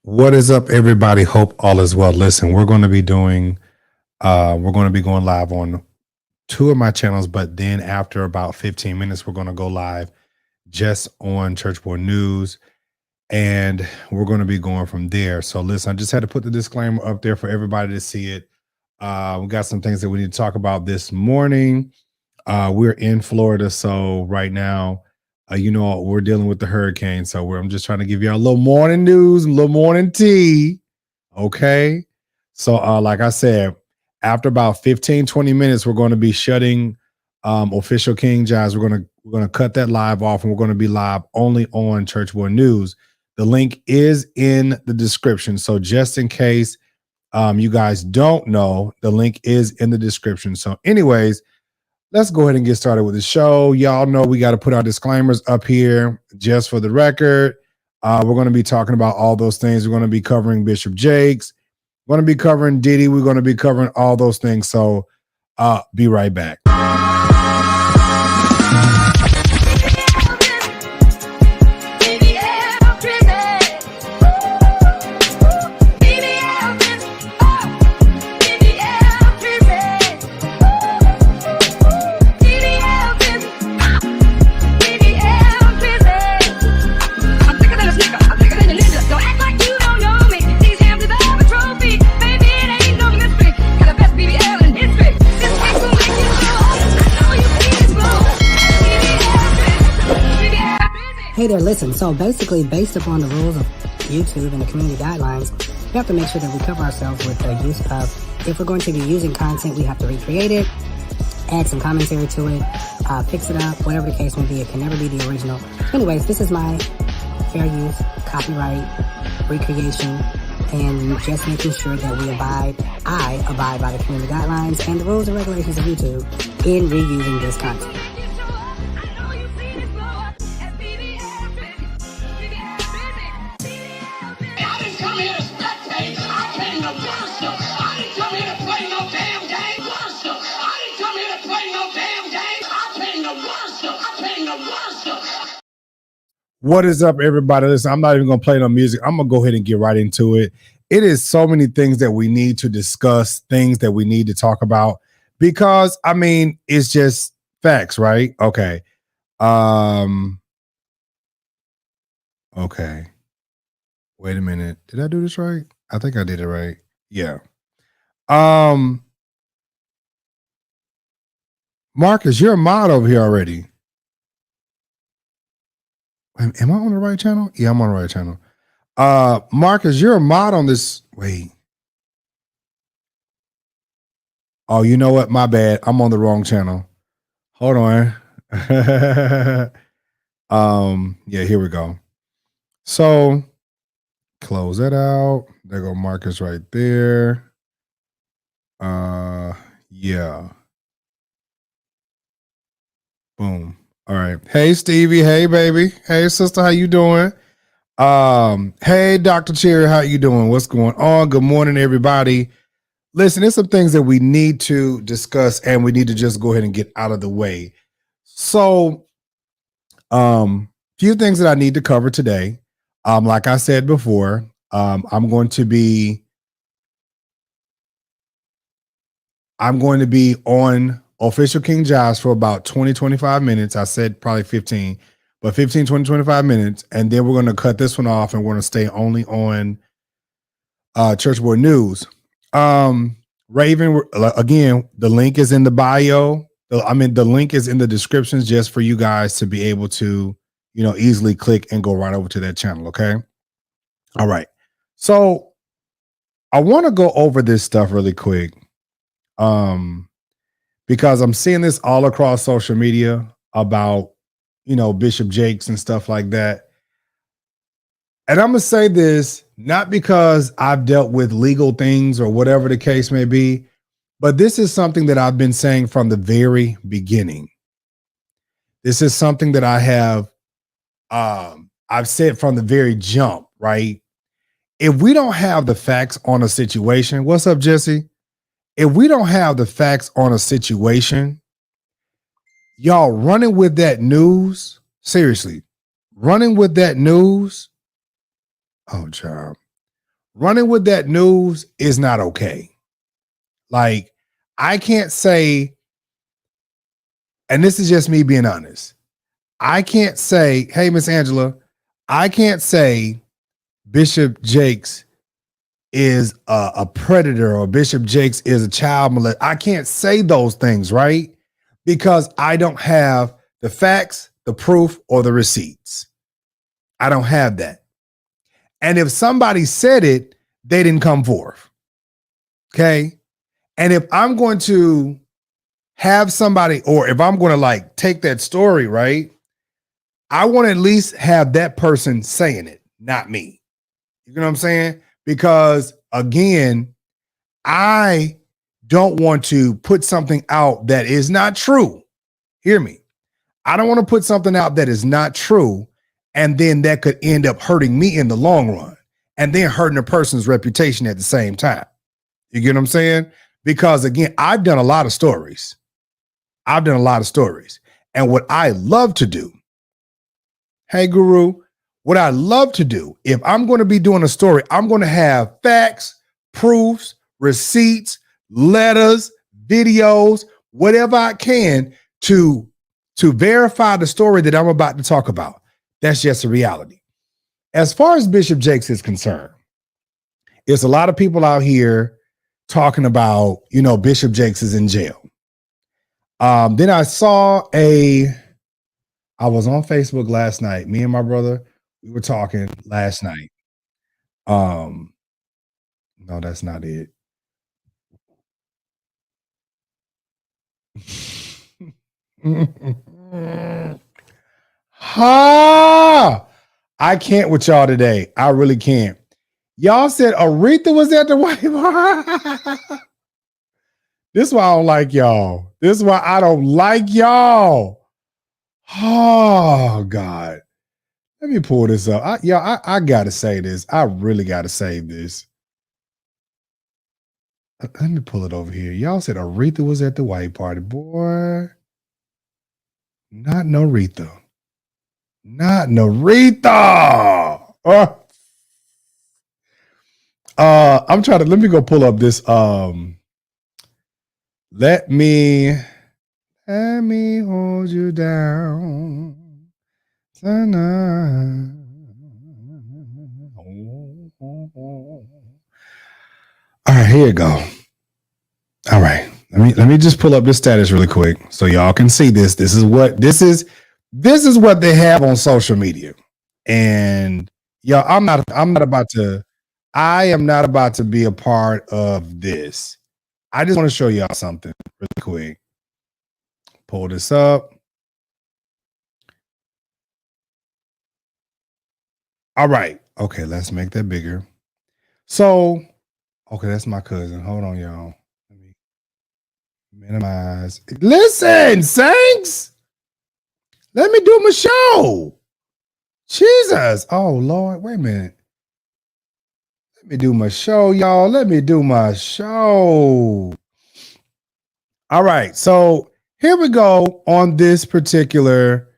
What is up, everybody? Hope all is well. Listen, we're going to be going live on two of my channels, but then after about 15 minutes, we're going to go live just on Church Boy News, and we're going to be going from there. So listen, I just had to put the disclaimer up there for everybody to see it. We got some things that we need to talk about this morning. We're in Florida, so right now, we're dealing with the hurricane. So I'm just trying to give you a little morning news, a little morning tea. Okay. So like I said, after about 15, 20 minutes, we're going to be shutting official King Jives. We're going to cut that live off, and we're going to be live only on Church Boy News. The link is in the description. So just in case you guys don't know, the link is in the description. So anyways, let's go ahead and get started with the show. Y'all know we got to put our disclaimers up here just for the record. We're going to be talking about all those things. We're going to be covering Bishop Jakes. We're going to be covering Diddy. We're going to be covering all those things. So be right back. Hey there, listen. So basically, based upon the rules of YouTube and the community guidelines, we have to make sure that we cover ourselves with the use of, if we're going to be using content, we have to recreate it, add some commentary to it, fix it up, whatever the case may be. It can never be the original. Anyways, this is my fair use, copyright, recreation, and just making sure that I abide by the community guidelines and the rules and regulations of YouTube in reusing this content. What is up, everybody? Listen, I'm not even going to play no music. I'm going to go ahead and get right into it. It is so many things that we need to discuss, things that we need to talk about, because, I mean, it's just facts, right? Okay. Okay. Wait a minute. Did I do this right? I think I did it right. Yeah. Marcus, you're a mod over here already. Am I on the right channel? Yeah, I'm on the right channel. Marcus, you're a mod on this. Wait. Oh, you know what? My bad. I'm on the wrong channel. Hold on. Yeah, here we go. So close that out. There go Marcus right there. Yeah. Boom. All right. Hey, Stevie. Hey, baby. Hey, sister. How you doing? Hey, Dr. Cherry. How you doing? What's going on? Good morning, everybody. Listen, there's some things that we need to discuss, and we need to just go ahead and get out of the way. So, few things that I need to cover today. Like I said before, I'm going to be on official King Jives for about 20, 25 minutes. I said probably 15, but 15, 20, 25 minutes. And then we're going to cut this one off, and we're going to stay only on Church Boy News. Raven, again, the link is in the bio. The link is in the descriptions just for you guys to be able to, easily click and go right over to that channel. Okay. All right. So I want to go over this stuff really quick. Because I'm seeing this all across social media about, Bishop Jakes and stuff like that. And I'm going to say this, not because I've dealt with legal things or whatever the case may be, but this is something that I've been saying from the very beginning. This is something that I have, I've said from the very jump, right? If we don't have the facts on a situation, what's up, Jesse? If we don't have the facts on a situation, y'all running with that news, seriously, running with that news. Oh, child. running with that news is not okay. Like, I can't say, and this is just me being honest, I can't say, hey, Miss Angela, I can't say Bishop Jakes is a predator or Bishop Jakes is a child molester. I can't say those things, right? Because I don't have the facts, the proof, or the receipts. I don't have that. And if somebody said it, they didn't come forth. Okay. And if I'm going to have somebody, or if I'm going to like take that story, right, I want to at least have that person saying it, not me. You know what I'm saying? Because again, I don't want to put something out that is not true. Hear me. I don't want to put something out that is not true, and then that could end up hurting me in the long run, and then hurting a person's reputation at the same time. You get what I'm saying? Because again, I've done a lot of stories. And what I love to do, hey, Guru, what I love to do, if I'm going to be doing a story, I'm going to have facts, proofs, receipts, letters, videos, whatever I can to verify the story that I'm about to talk about. That's just a reality. As far as Bishop Jakes is concerned, there's a lot of people out here talking about, Bishop Jakes is in jail. Then I was on Facebook last night. Me and my brother, we were talking last night. No, that's not it. Ha! I can't with y'all today. I really can't. Y'all said Aretha was at the White Bar. This is why I don't like y'all. This is why I don't like y'all. Oh, God. Let me pull this up. I got to say this. I really got to say this. Let me pull it over here. Y'all said Aretha was at the white party. Boy, not Norita. Not Norita. I'm trying to, let me go pull up this. Let me hold you down tonight. All right, here you go. All right. Let me just pull up this status really quick so y'all can see this. This is what they have on social media. And y'all, I am not about to be a part of this. I just want to show y'all something really quick. Pull this up. All right. Okay, let's make that bigger. So, okay, that's my cousin. Hold on, y'all. Let me minimize. Listen, Saints. Let me do my show. Jesus. Oh, Lord. Wait a minute. Let me do my show, y'all. Let me do my show. All right. So here we go on this particular.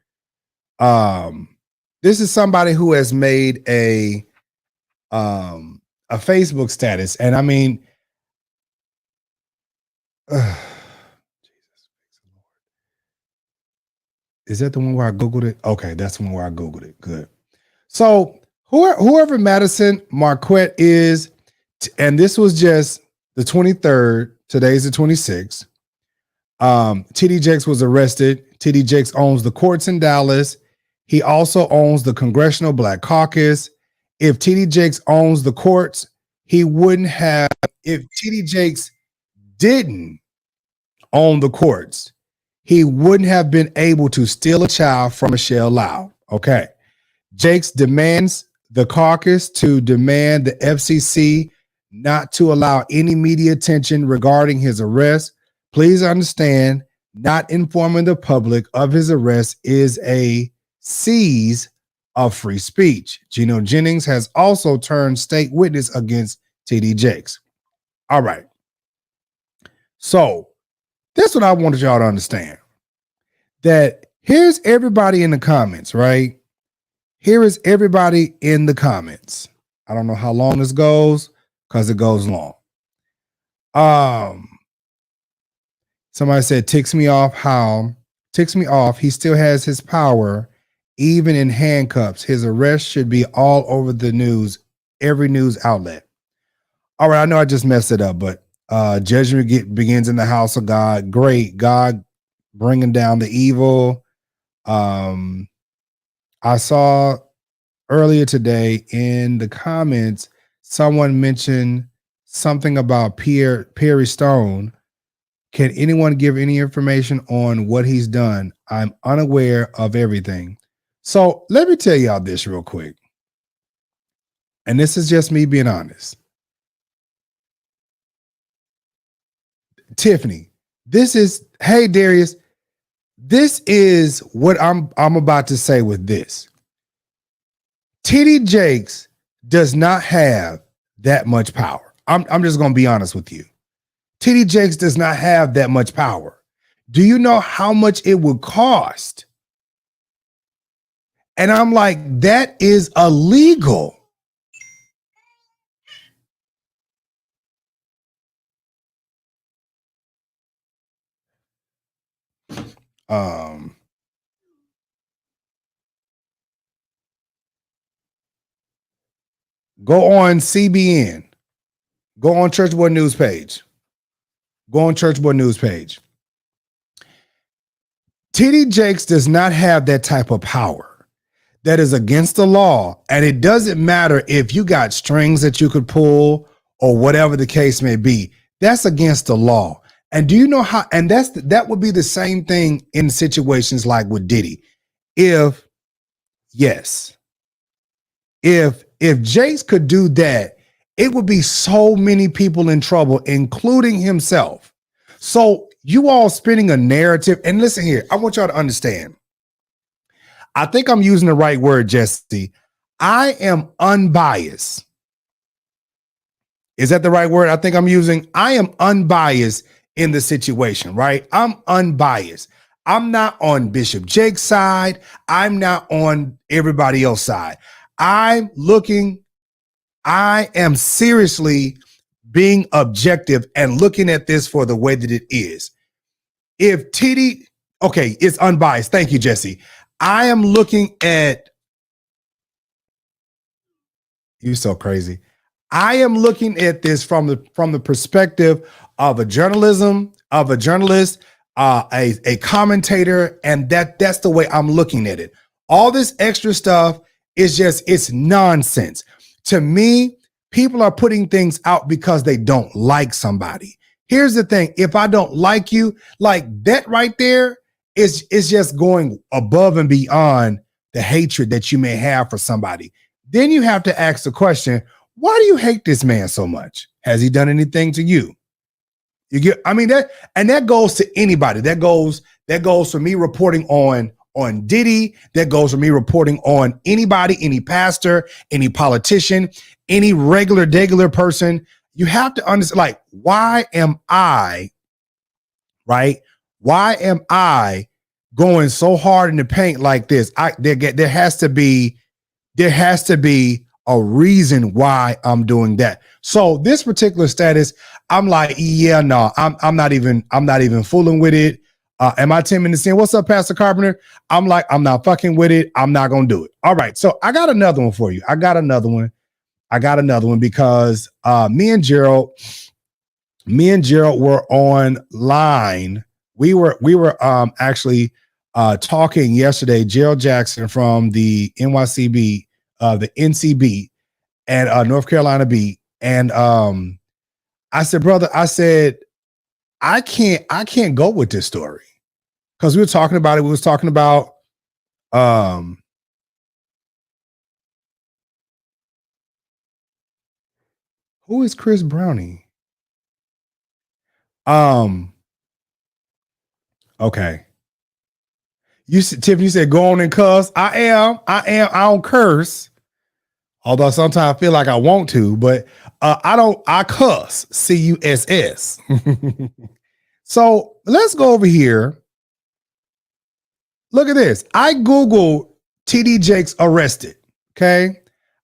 This is somebody who has made a Facebook status. And I mean, is that the one where I Googled it? Okay, that's the one where I Googled it. Good. So whoever Madison Marquette is, and this was just the 23rd, today's the 26th. TD Jakes was arrested. TD Jakes owns the courts in Dallas. He also owns the Congressional Black Caucus. If TD Jakes owns the courts, he wouldn't have, if TD Jakes didn't own the courts, he wouldn't have been able to steal a child from Michelle Lau. Okay. Jakes demands the caucus to demand the FCC not to allow any media attention regarding his arrest. Please understand, not informing the public of his arrest is a seize of free speech. Gino Jennings has also turned state witness against TD Jakes. All right. So that's what I wanted y'all to understand. That here's everybody in the comments, right? Here is everybody in the comments. I don't know how long this goes because it goes long. Somebody said, ticks me off. He still has his power, even in handcuffs. His arrest should be all over the news, every news outlet. All right, I know I just messed it up, but judgment begins in the house of God. Great. God bringing down the evil. I saw earlier today in the comments, someone mentioned something about Perry Stone. Can anyone give any information on what he's done? I'm unaware of everything. So let me tell y'all this real quick. And this is just me being honest. Tiffany, hey Darius, this is what I'm about to say with this. TD Jakes does not have that much power. I'm just going to be honest with you. TD Jakes does not have that much power. Do you know how much it would cost? And I'm like, that is illegal. Go on CBN. Go on Church Boy News page. TD Jakes does not have that type of power. That is against the law. And it doesn't matter if you got strings that you could pull or whatever the case may be. That's against the law. And do you know how? And that would be the same thing in situations like with Diddy. If Jakes could do that, it would be so many people in trouble, including himself. So you all spinning a narrative, and listen here, I want y'all to understand. I think I'm using the right word, Jesse. I am unbiased. Is that the right word? I think I'm using. I am unbiased in the situation, right? I'm unbiased. I'm not on Bishop Jake's side. I'm not on everybody else's side. I am seriously being objective and looking at this for the way that it is. If TD, okay, it's unbiased. Thank you, Jesse. I am looking at, you're so crazy. I am looking at this from the perspective of a journalist, a commentator, and that's the way I'm looking at it. All this extra stuff is it's nonsense. To me, people are putting things out because they don't like somebody. Here's the thing. If I don't like you, like that right there is just going above and beyond the hatred that you may have for somebody. Then you have to ask the question, why do you hate this man so much? Has he done anything to you? You get, I mean, that goes to anybody. That goes for me reporting on Diddy. That goes for me reporting on anybody, any pastor, any politician, any regular person. You have to understand, like, why am I going so hard in the paint like this? There has to be a reason why I'm doing that. So this particular status, I'm like, yeah, no, I'm not even fooling with it. Am I 10 minutes in? What's up, Pastor Carpenter? I'm like, I'm not fucking with it. I'm not going to do it. All right. So I got another one for you. I got another one because me and Gerald were online. We were actually talking yesterday, Gerald Jackson from the NYCB, the NCB and North Carolina B. And I said, brother, I can't go with this story. Because we were talking about it. We was talking about who is Chris Brownie? Okay. Tiffany said, go on and cuss. I don't curse. Although sometimes I feel like I want to, but I cuss. CUSS. So let's go over here. Look at this. I Googled TD Jakes arrested. Okay.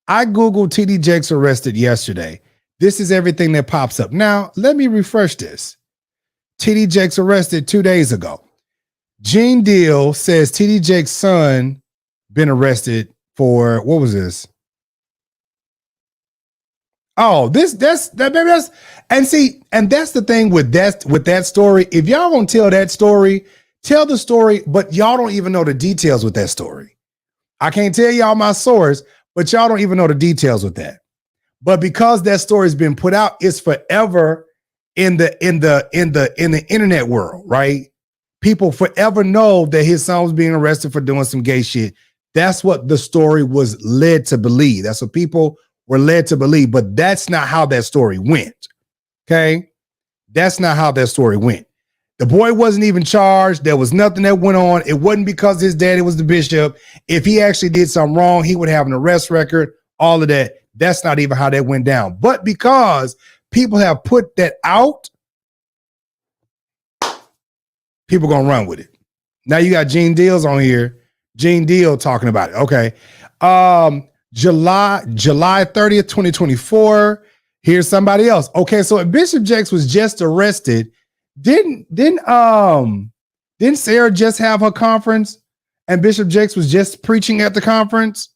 I Googled TD Jakes arrested yesterday. This is everything that pops up. Now, let me refresh this. TD Jakes arrested 2 days ago. Gene Deal says TD Jakes' son been arrested for, what was this? Oh, that's and see, and that's the thing with that story. If y'all gonna tell that story, tell the story, but y'all don't even know the details with that story. I can't tell y'all my source, but y'all don't even know the details with that. But because that story's been put out, it's forever in the internet world, right? People forever know that his son was being arrested for doing some gay shit. That's what the story was led to believe. That's what people were led to believe, but that's not how that story went. Okay? That's not how that story went. The boy wasn't even charged. There was nothing that went on. It wasn't because his daddy was the bishop. If he actually did something wrong, he would have an arrest record, all of that. That's not even how that went down. But because people have put that out, people gonna run with it. Now you got Gene Deals on here. Gene Deal talking about it. Okay. July 30th, 2024. Here's somebody else. Okay, so if Bishop Jakes was just arrested, didn't Sarah just have her conference and Bishop Jakes was just preaching at the conference?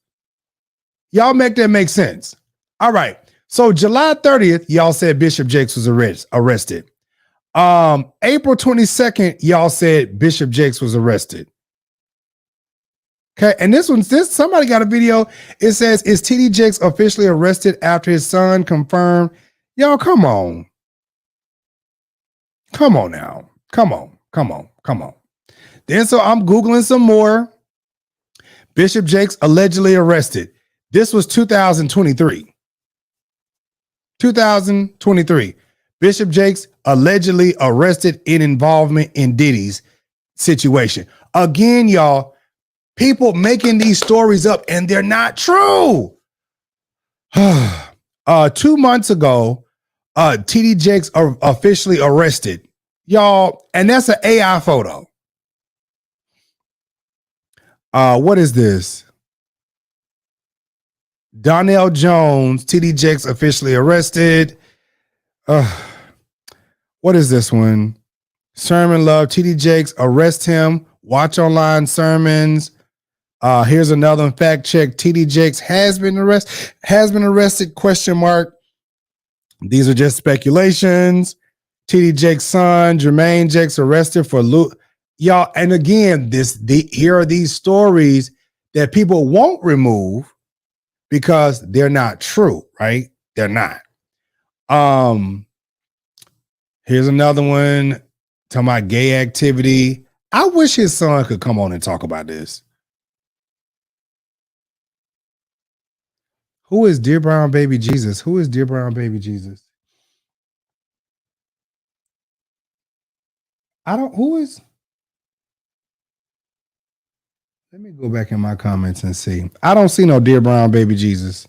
Y'all make that make sense. All right. So July 30th, y'all said Bishop Jakes was arrested. April 22nd, y'all said Bishop Jakes was arrested. Okay, and this somebody got a video. It says, is TD Jakes officially arrested after his son confirmed? Y'all, come on. Come on now. Come on. Then so I'm Googling some more. Bishop Jakes allegedly arrested. This was 2023. 2023. Bishop Jakes allegedly arrested in involvement in Diddy's situation. Again, y'all, people making these stories up and they're not true. 2 months ago, TD Jakes are officially arrested. Y'all, and that's an AI photo. What is this? Donnell Jones, TD Jakes officially arrested. What is this one? Sermon Love, TD Jakes, arrest him. Watch online sermons. Here's another one, fact check. TD Jakes has been arrested, question mark. These are just speculations. TD Jakes' son, Jermaine Jakes, arrested for loot. Y'all, and again, here are these stories that people won't remove because they're not true, right? They're not. Here's another one talking about gay activity. I wish his son could come on and talk about this. Who is Dear Brown Baby Jesus? Who is Dear Brown Baby Jesus? Who is? Let me go back in my comments and see. I don't see no Dear Brown Baby Jesus.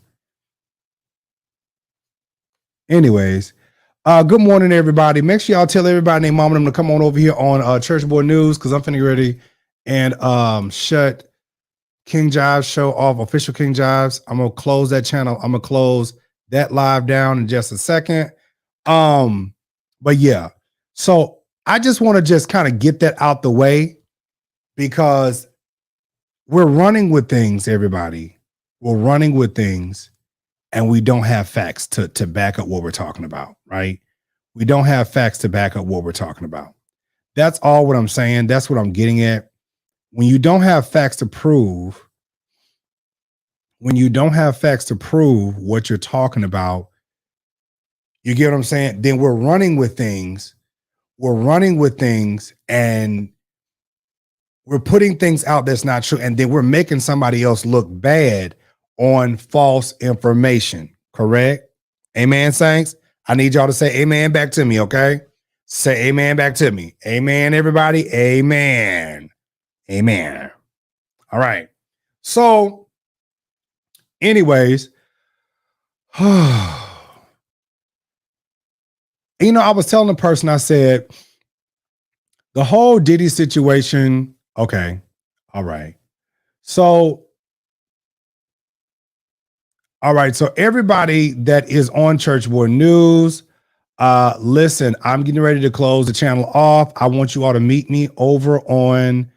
Anyways, good morning, everybody. Make sure y'all tell everybody and their mom and them to come on over here on Church Boy News because I'm finna get ready and shut King Jives show off, official King Jives. I'm gonna close that channel. I'm gonna close that live down in just a second. But yeah, so I just want to just kind of get that out the way because we're running with things, everybody. We're running with things and we don't have facts to back up what we're talking about, right? We don't have facts to back up what we're talking about. That's all what I'm saying. That's what I'm getting at. When you don't have facts to prove, what you're talking about, you get what I'm saying? Then we're running with things. And we're putting things out that's not true. And then we're making somebody else look bad on false information. Correct? Amen, saints? I need y'all to say amen back to me, okay? Say amen back to me. Amen, everybody. Amen. Amen. All right. So, anyways, I was telling the person, I said, the whole Diddy situation, okay, all right. So All right. So everybody that is on Church Boy News, listen, I'm getting ready to close the channel off. I want you all to meet me over on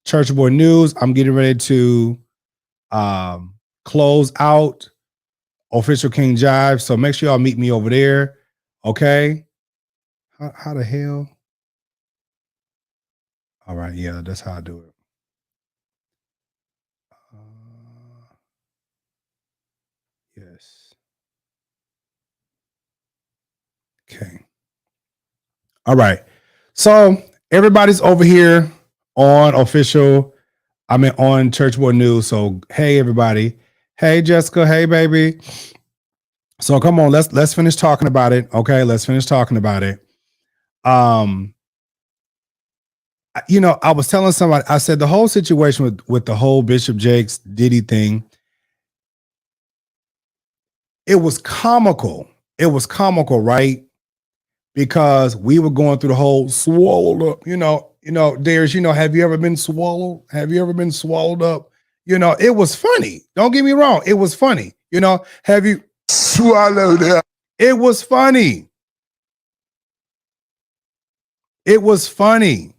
Church Boy News. I'm getting ready to close out official King Jive. So make sure y'all meet me over there. Okay. How the hell? All right. Yeah, that's how I do it. Yes. Okay. All right. So everybody's over here on official. On Church Boy News. So hey everybody. Hey Jessica. Hey baby. So come on, let's finish talking about it. Okay, let's finish talking about it. I was telling somebody, I said the whole situation with the whole Bishop Jakes Diddy thing, it was comical. It was comical, right? Because we were going through the whole swallowed up, Darius, have you ever been swallowed? Have you ever been swallowed up? It was funny. Don't get me wrong. It was funny. Have you swallowed up? It was funny. It was funny.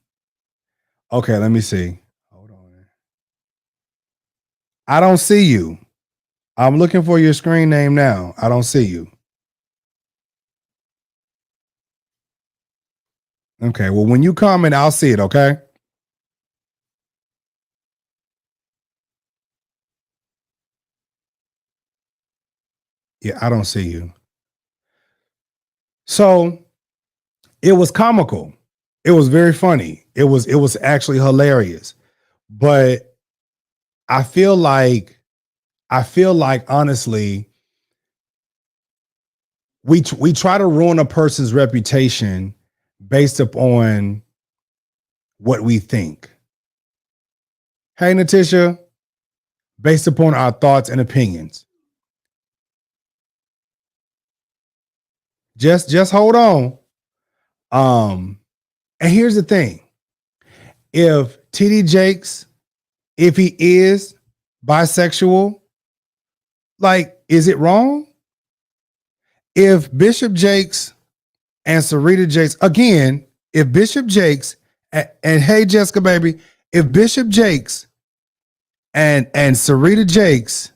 Okay, let me see. Hold on. I don't see you. I'm looking for your screen name now. I don't see you. Okay, well, when you comment, I'll see it, okay? Yeah, I don't see you. So it was comical. It was very funny. It was actually hilarious. But I feel like honestly, we try to ruin a person's reputation based upon what we think. Hey, Natisha, based upon our thoughts and opinions. Just hold on. And here's the thing. If TD Jakes, if he is bisexual, like, is it wrong? If Bishop Jakes and Sarita Jakes, again, if Bishop Jakes and hey Jessica baby, if Bishop Jakes and Sarita Jakes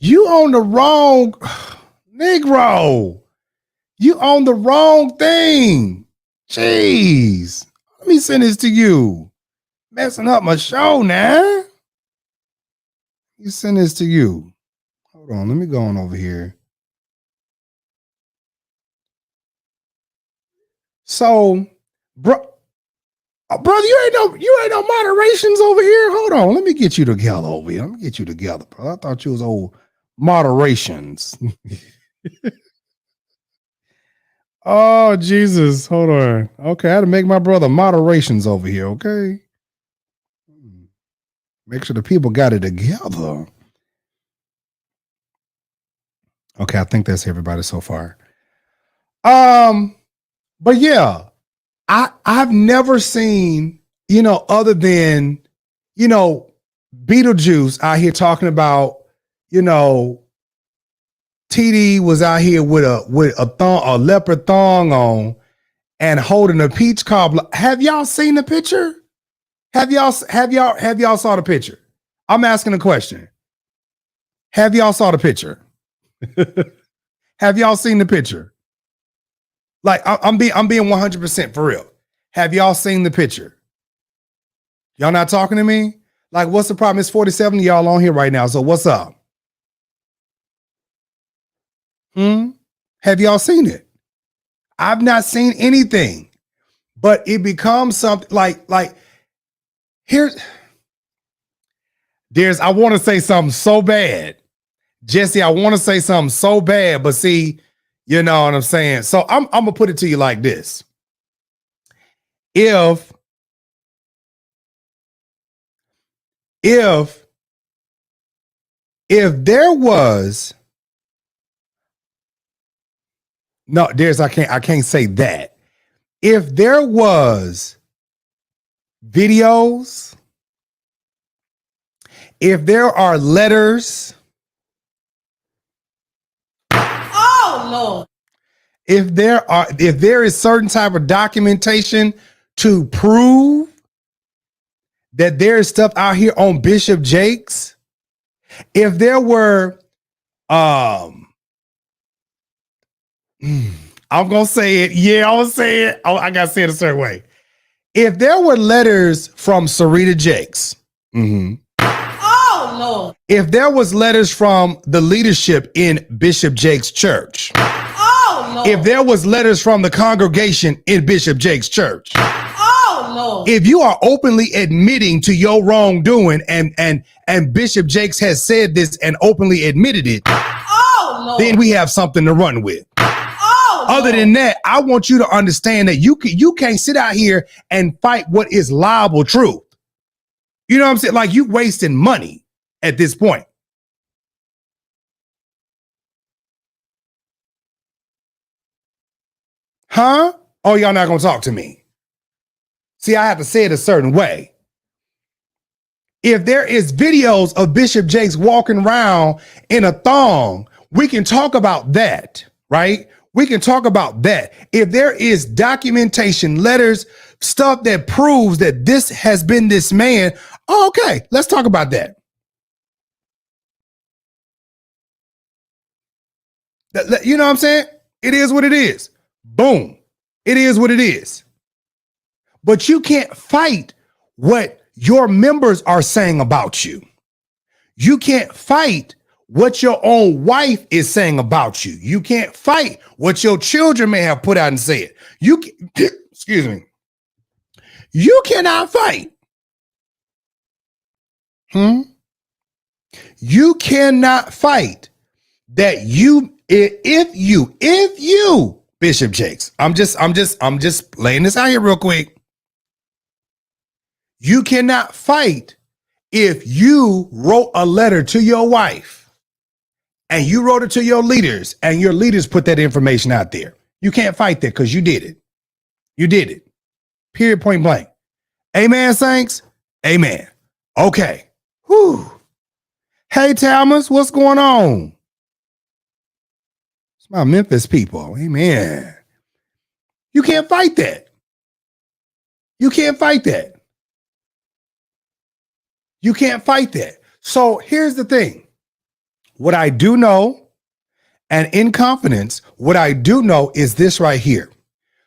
you on the wrong Negro. You on the wrong thing. Jeez. Let me send this to you. Messing up my show now. You send this to you. Hold on, let me go on over here. So, brother, you ain't no moderations over here. Hold on, let me get you together over here. Let me get you together, bro. I thought you was old moderations. Oh Jesus, hold on. Okay, I had to make my brother moderations over here. Okay, make sure the people got it together. Okay, I think that's everybody so far. But yeah, I've never seen, other than, Beetlejuice out here talking about, TD was out here with a leopard thong on and holding a peach cobbler. Have y'all seen the picture? Have y'all saw the picture? I'm asking a question. Have y'all saw the picture? Have y'all seen the picture? Like I'm being 100% for real. Have y'all seen the picture? Y'all not talking to me? Like, what's the problem? It's 47 of y'all on here right now. So what's up? Have y'all seen it? I've not seen anything, but it becomes something like here's I want to say something so bad. Jesse, I want to say something so bad, but see, you know what I'm saying? So I'm gonna put it to you like this. If there was No, I can't say that. If there was videos, if there are letters, oh Lord, if there is certain type of documentation to prove that there is stuff out here on Bishop Jakes, if there were I'm gonna say it. Yeah, I'm gonna say it. Oh, I gotta say it a certain way. If there were letters from Sarita Jakes, oh Lord, if there was letters from the leadership in Bishop Jakes' church, oh Lord, if there was letters from the congregation in Bishop Jakes' church, oh Lord, if you are openly admitting to your wrongdoing and Bishop Jakes has said this and openly admitted it, oh Lord, then we have something to run with. oh Other Lord. than that, I want you to understand that you can't sit out here and fight what is liable truth. You know what I'm saying? Like, you wasting money at this point. Huh? Oh, y'all not gonna talk to me. See, I have to say it a certain way. If there is videos of Bishop Jakes walking around in a thong, we can talk about that, right? We can talk about that. If there is documentation, letters, stuff that proves that this has been this man, okay, let's talk about that. You know what I'm saying? It is what it is. Boom. It is what it is. But you can't fight what your members are saying about you. You can't fight what your own wife is saying about you. You can't fight what your children may have put out and said. Excuse me. You cannot fight. You cannot fight that if you, Bishop Jakes, I'm just laying this out here real quick. You cannot fight if you wrote a letter to your wife and you wrote it to your leaders and your leaders put that information out there. You can't fight that because you did it. You did it. Period, point blank. Amen, saints? Amen. Okay. Whew. Hey, Thomas, what's going on? It's my Memphis people. Amen. You can't fight that. You can't fight that. You can't fight that. So here's the thing. What I do know, and in confidence, what I do know is this right here.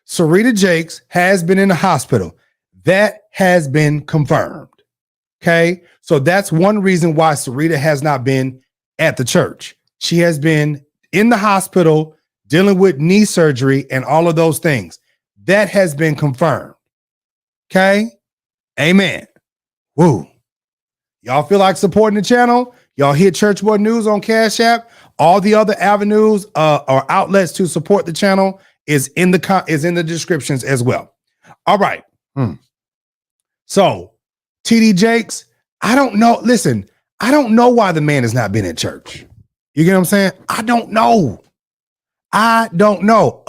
Sarita Jakes has been in the hospital. That has been confirmed. Okay. So that's one reason why Sarita has not been at the church. She has been in the hospital dealing with knee surgery and all of those things. That has been confirmed. Okay. Amen. Woo. Y'all feel like supporting the channel? Y'all hit Church Boy News on Cash App. All the other avenues or outlets to support the channel is in the descriptions as well. All right. So TD Jakes, I don't know. Listen, I don't know why the man has not been in church. You get what I'm saying? I don't know.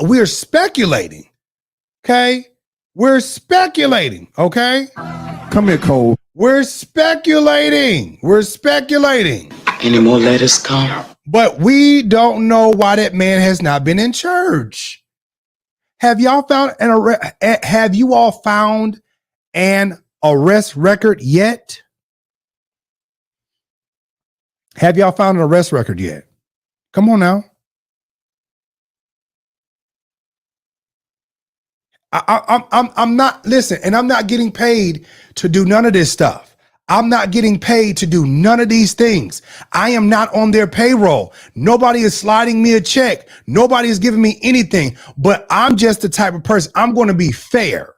We're speculating. Okay. We're speculating. Okay. Come here, Cole. We're speculating. Any more letters come? But we don't know why that man has not been in church. Have you all found an arrest record yet? Have y'all found an arrest record yet? Come on now. I'm not, listen, and I'm not getting paid to do none of this stuff. I'm not getting paid to do none of these things. I am not on their payroll. Nobody is sliding me a check. Nobody is giving me anything, but I'm just the type of person, I'm going to be fair.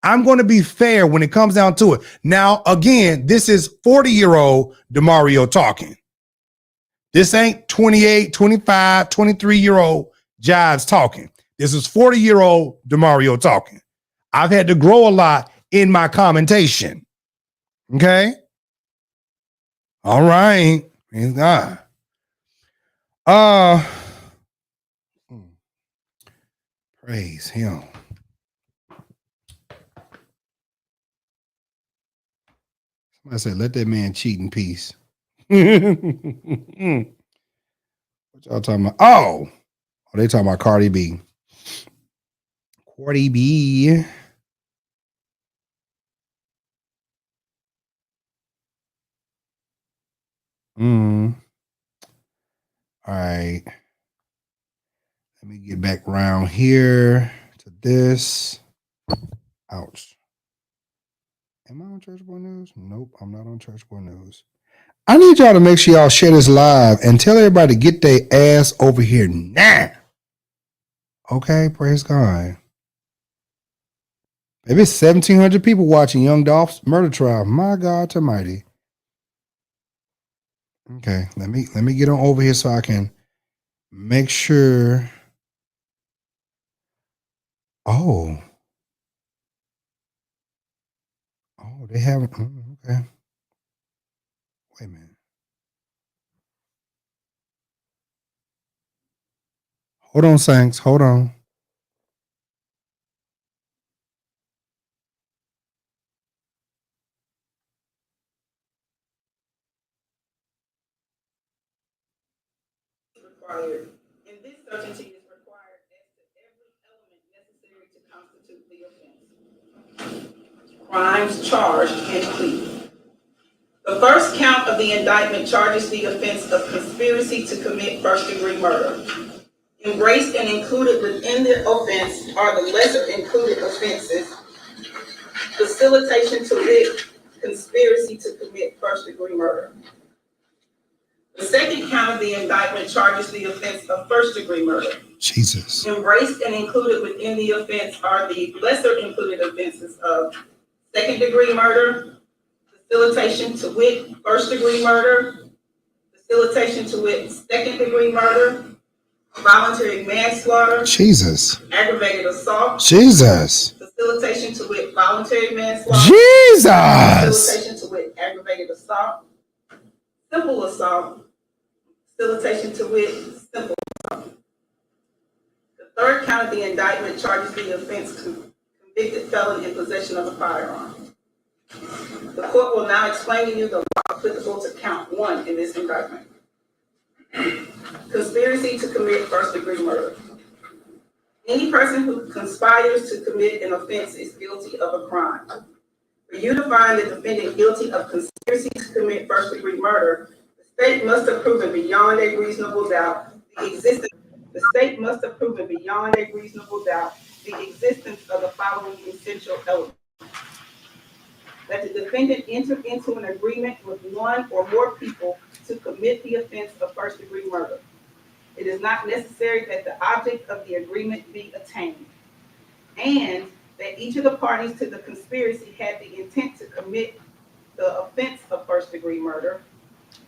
I'm going to be fair when it comes down to it. Now, again, this is 40-year-old DeMario talking. This ain't 28, 25, 23-year-old Jives talking. This is 40-year-old DeMario talking. I've had to grow a lot in my commentation. Okay? All right. Praise him. Somebody said, let that man cheat in peace. What y'all talking about? Oh, they talking about Cardi B. Cardi B. All right. Let me get back around here to this. Ouch. Am I on Church Boy News? Nope, I'm not on Church Boy News. I need y'all to make sure y'all share this live and tell everybody to get their ass over here now. Okay, praise God. Maybe it's 1,700 people watching Young Dolph's murder trial. My God almighty. Okay, let me get on over here so I can make sure. Oh, they haven't. Okay. Wait a minute. Hold on, Saints. Hold on. Required. And this certainty is required as to every element necessary to constitute the offense. Crimes charged and pleaded. The first count of the indictment charges the offense of conspiracy to commit first-degree murder. Embraced and included within the offense are the lesser included offenses: facilitation to wit, conspiracy to commit first-degree murder. The second count of the indictment charges the offense of first-degree murder. Jesus. Embraced and included within the offense are the lesser included offenses of second-degree murder, facilitation to wit, first-degree murder, facilitation to wit, second-degree murder, voluntary manslaughter, Jesus. aggravated assault, Jesus. facilitation to wit, voluntary manslaughter, Jesus. facilitation to wit, aggravated assault, simple assault, facilitation to wit, simple assault. The third count of the indictment charges the offense convicted felon in possession of a firearm. The court will now explain to you the law applicable to count 1 in this indictment. Conspiracy to commit first-degree murder. Any person who conspires to commit an offense is guilty of a crime. For you to find the defendant guilty of conspiracy to commit first-degree murder, the state must have proven beyond a reasonable doubt the existence of the following essential elements: that the defendant entered into an agreement with one or more people to commit the offense of first-degree murder. It is not necessary that the object of the agreement be attained, and that each of the parties to the conspiracy had the intent to commit the offense of first-degree murder,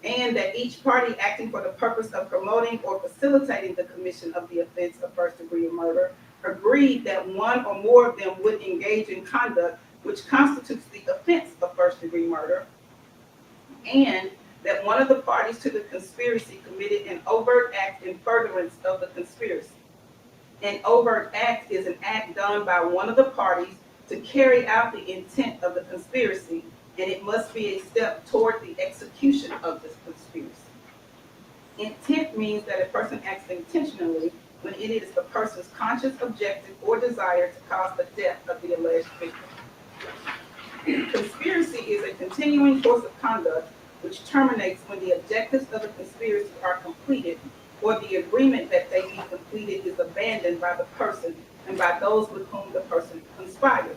and that each party acting for the purpose of promoting or facilitating the commission of the offense of first-degree murder agreed that one or more of them would engage in conduct which constitutes the offense of first-degree murder, and that one of the parties to the conspiracy committed an overt act in furtherance of the conspiracy. An overt act is an act done by one of the parties to carry out the intent of the conspiracy, and it must be a step toward the execution of this conspiracy. Intent means that a person acts intentionally when it is the person's conscious objective or desire to cause the death of the alleged victim. Conspiracy is a continuing course of conduct which terminates when the objectives of the conspiracy are completed, or the agreement that they be completed is abandoned by the person and by those with whom the person conspires.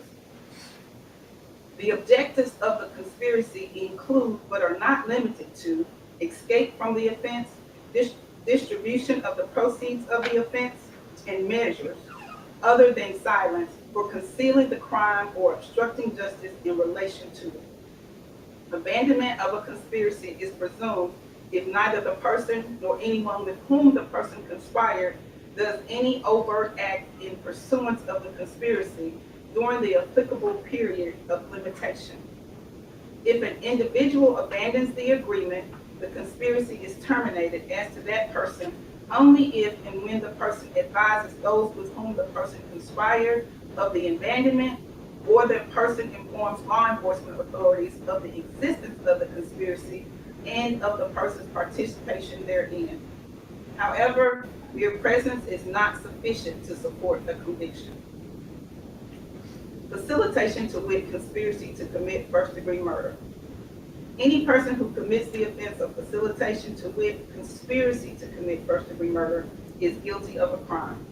The objectives of the conspiracy include, but are not limited to, escape from the offense, distribution of the proceeds of the offense, and measures other than silence for concealing the crime or obstructing justice in relation to it. Abandonment of a conspiracy is presumed if neither the person nor anyone with whom the person conspired does any overt act in pursuance of the conspiracy during the applicable period of limitation. If an individual abandons the agreement, the conspiracy is terminated as to that person only if and when the person advises those with whom the person conspired of the abandonment, or the person informs law enforcement authorities of the existence of the conspiracy and of the person's participation therein. However, mere presence is not sufficient to support a conviction. Facilitation to wit, conspiracy to commit first-degree murder. Any person who commits the offense of facilitation to wit, conspiracy to commit first-degree murder is guilty of a crime.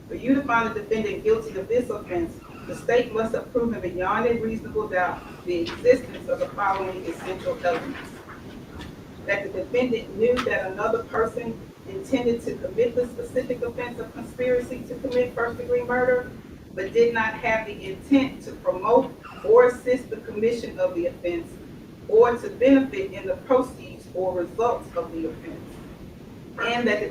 For you to find the defendant guilty of this offense, the state must have proven beyond a reasonable doubt the existence of the following essential elements: that the defendant knew that another person intended to commit the specific offense of conspiracy to commit first-degree murder, but did not have the intent to promote or assist the commission of the offense, or to benefit in the proceeds or results of the offense, and that the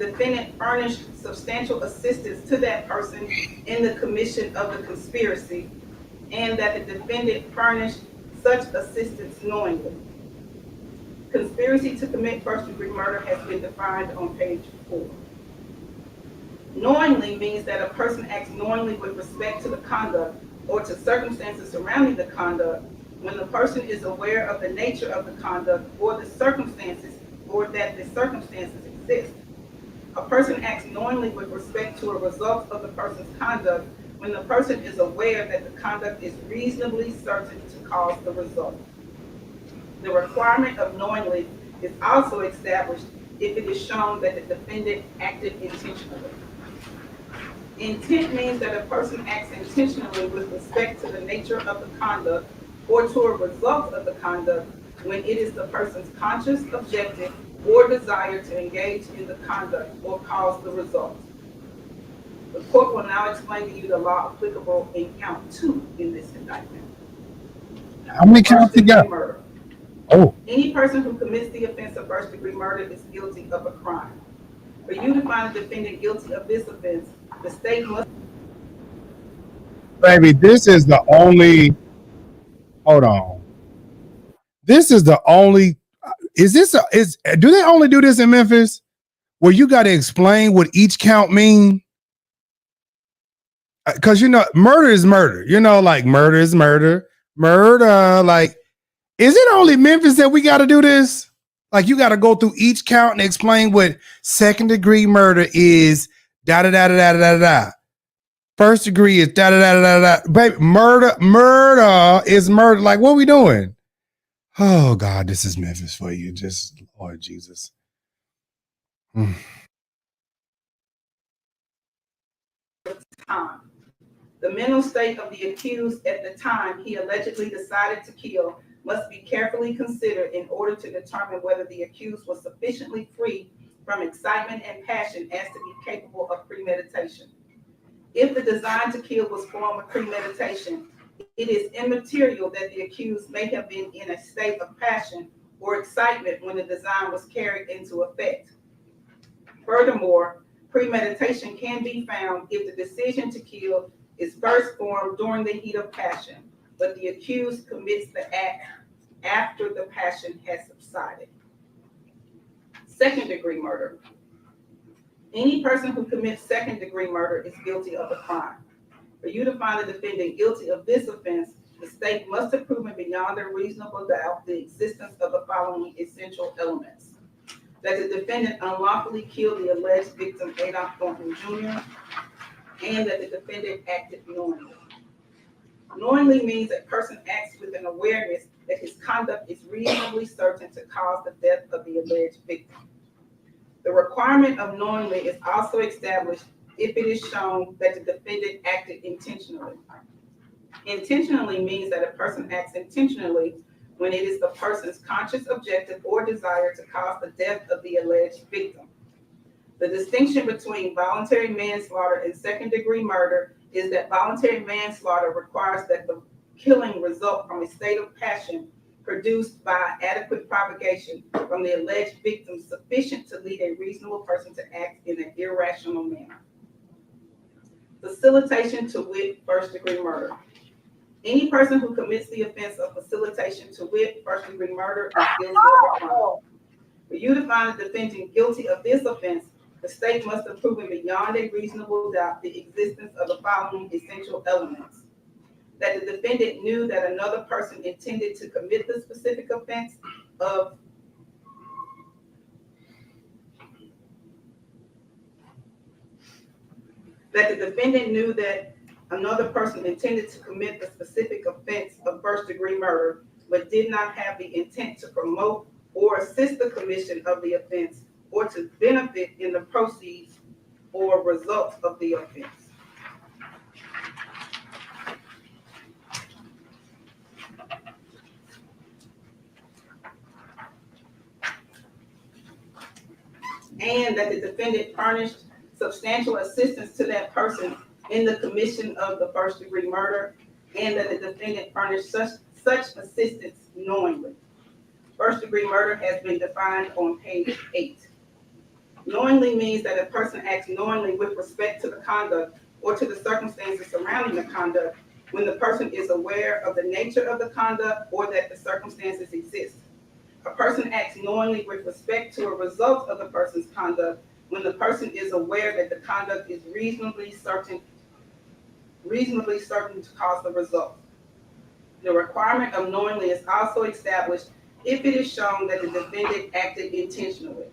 defendant furnished substantial assistance to that person in the commission of the conspiracy, and that the defendant furnished such assistance knowingly. Conspiracy to commit first-degree murder has been defined on page 4. Knowingly means that a person acts knowingly with respect to the conduct or to circumstances surrounding the conduct when the person is aware of the nature of the conduct or the circumstances, or that the circumstances exist. A person acts knowingly with respect to a result of the person's conduct when the person is aware that the conduct is reasonably certain to cause the result. The requirement of knowingly is also established if it is shown that the defendant acted intentionally. Intent means that a person acts intentionally with respect to the nature of the conduct or to a result of the conduct when it is the person's conscious objective or desire to engage in the conduct or cause the result. The court will now explain to you the law applicable in count 2 in this indictment. How many counts you got? Murder. Oh, Any person who commits the offense of first-degree murder is guilty of a crime. For you to find a defendant guilty of this offense, the state must. baby, this is the only. Hold on. This is the only. Is this a, is? Do they only do this in Memphis, where you got to explain what each count mean? Because murder is murder. Like murder is murder. Murder. Like, is it only Memphis that we got to do this? Like, you got to go through each count and explain what second-degree murder is. Da da da da da da da. First degree is da da da da da. Baby, murder is murder. Like, what are we doing? Oh God, this is Memphis for you. Just Lord Jesus. Time. The mental state of the accused at the time he allegedly decided to kill must be carefully considered in order to determine whether the accused was sufficiently free from excitement and passion as to be capable of premeditation. If the design to kill was formed with premeditation, it is immaterial that the accused may have been in a state of passion or excitement when the design was carried into effect. Furthermore, premeditation can be found if the decision to kill is first formed during the heat of passion, but the accused commits the act after the passion has subsided. Second-degree murder. Any person who commits second-degree murder is guilty of a crime. For you to find a defendant guilty of this offense, the state must have proven beyond a reasonable doubt the existence of the following essential elements: that the defendant unlawfully killed the alleged victim, Adolph Thornton Jr., and that the defendant acted knowingly. Knowingly means a person acts with an awareness that his conduct is reasonably certain to cause the death of the alleged victim. The requirement of knowingly is also established if it is shown that the defendant acted intentionally. Intentionally means that a person acts intentionally when it is the person's conscious objective or desire to cause the death of the alleged victim. The distinction between voluntary manslaughter and second-degree murder is that voluntary manslaughter requires that the killing result from a state of passion produced by adequate provocation from the alleged victim sufficient to lead a reasonable person to act in an irrational manner. Facilitation to wit, first-degree murder. Any person who commits the offense of facilitation to wit, first-degree murder, is guilty of a crime. For you to find the defendant guilty of this offense, the state must have proven beyond a reasonable doubt the existence of the following essential elements: that the defendant knew that another person intended to commit the specific offense of first-degree murder, but did not have the intent to promote or assist the commission of the offense or to benefit in the proceeds or results of the offense. And that the defendant furnished substantial assistance to that person in the commission of the first-degree murder, and that the defendant furnished such assistance knowingly. First-degree murder has been defined on page 8. Knowingly means that a person acts knowingly with respect to the conduct or to the circumstances surrounding the conduct when the person is aware of the nature of the conduct or that the circumstances exist. A person acts knowingly with respect to a result of the person's conduct when the person is aware that the conduct is reasonably certain to cause the result. The requirement of knowingly is also established if it is shown that the defendant acted intentionally.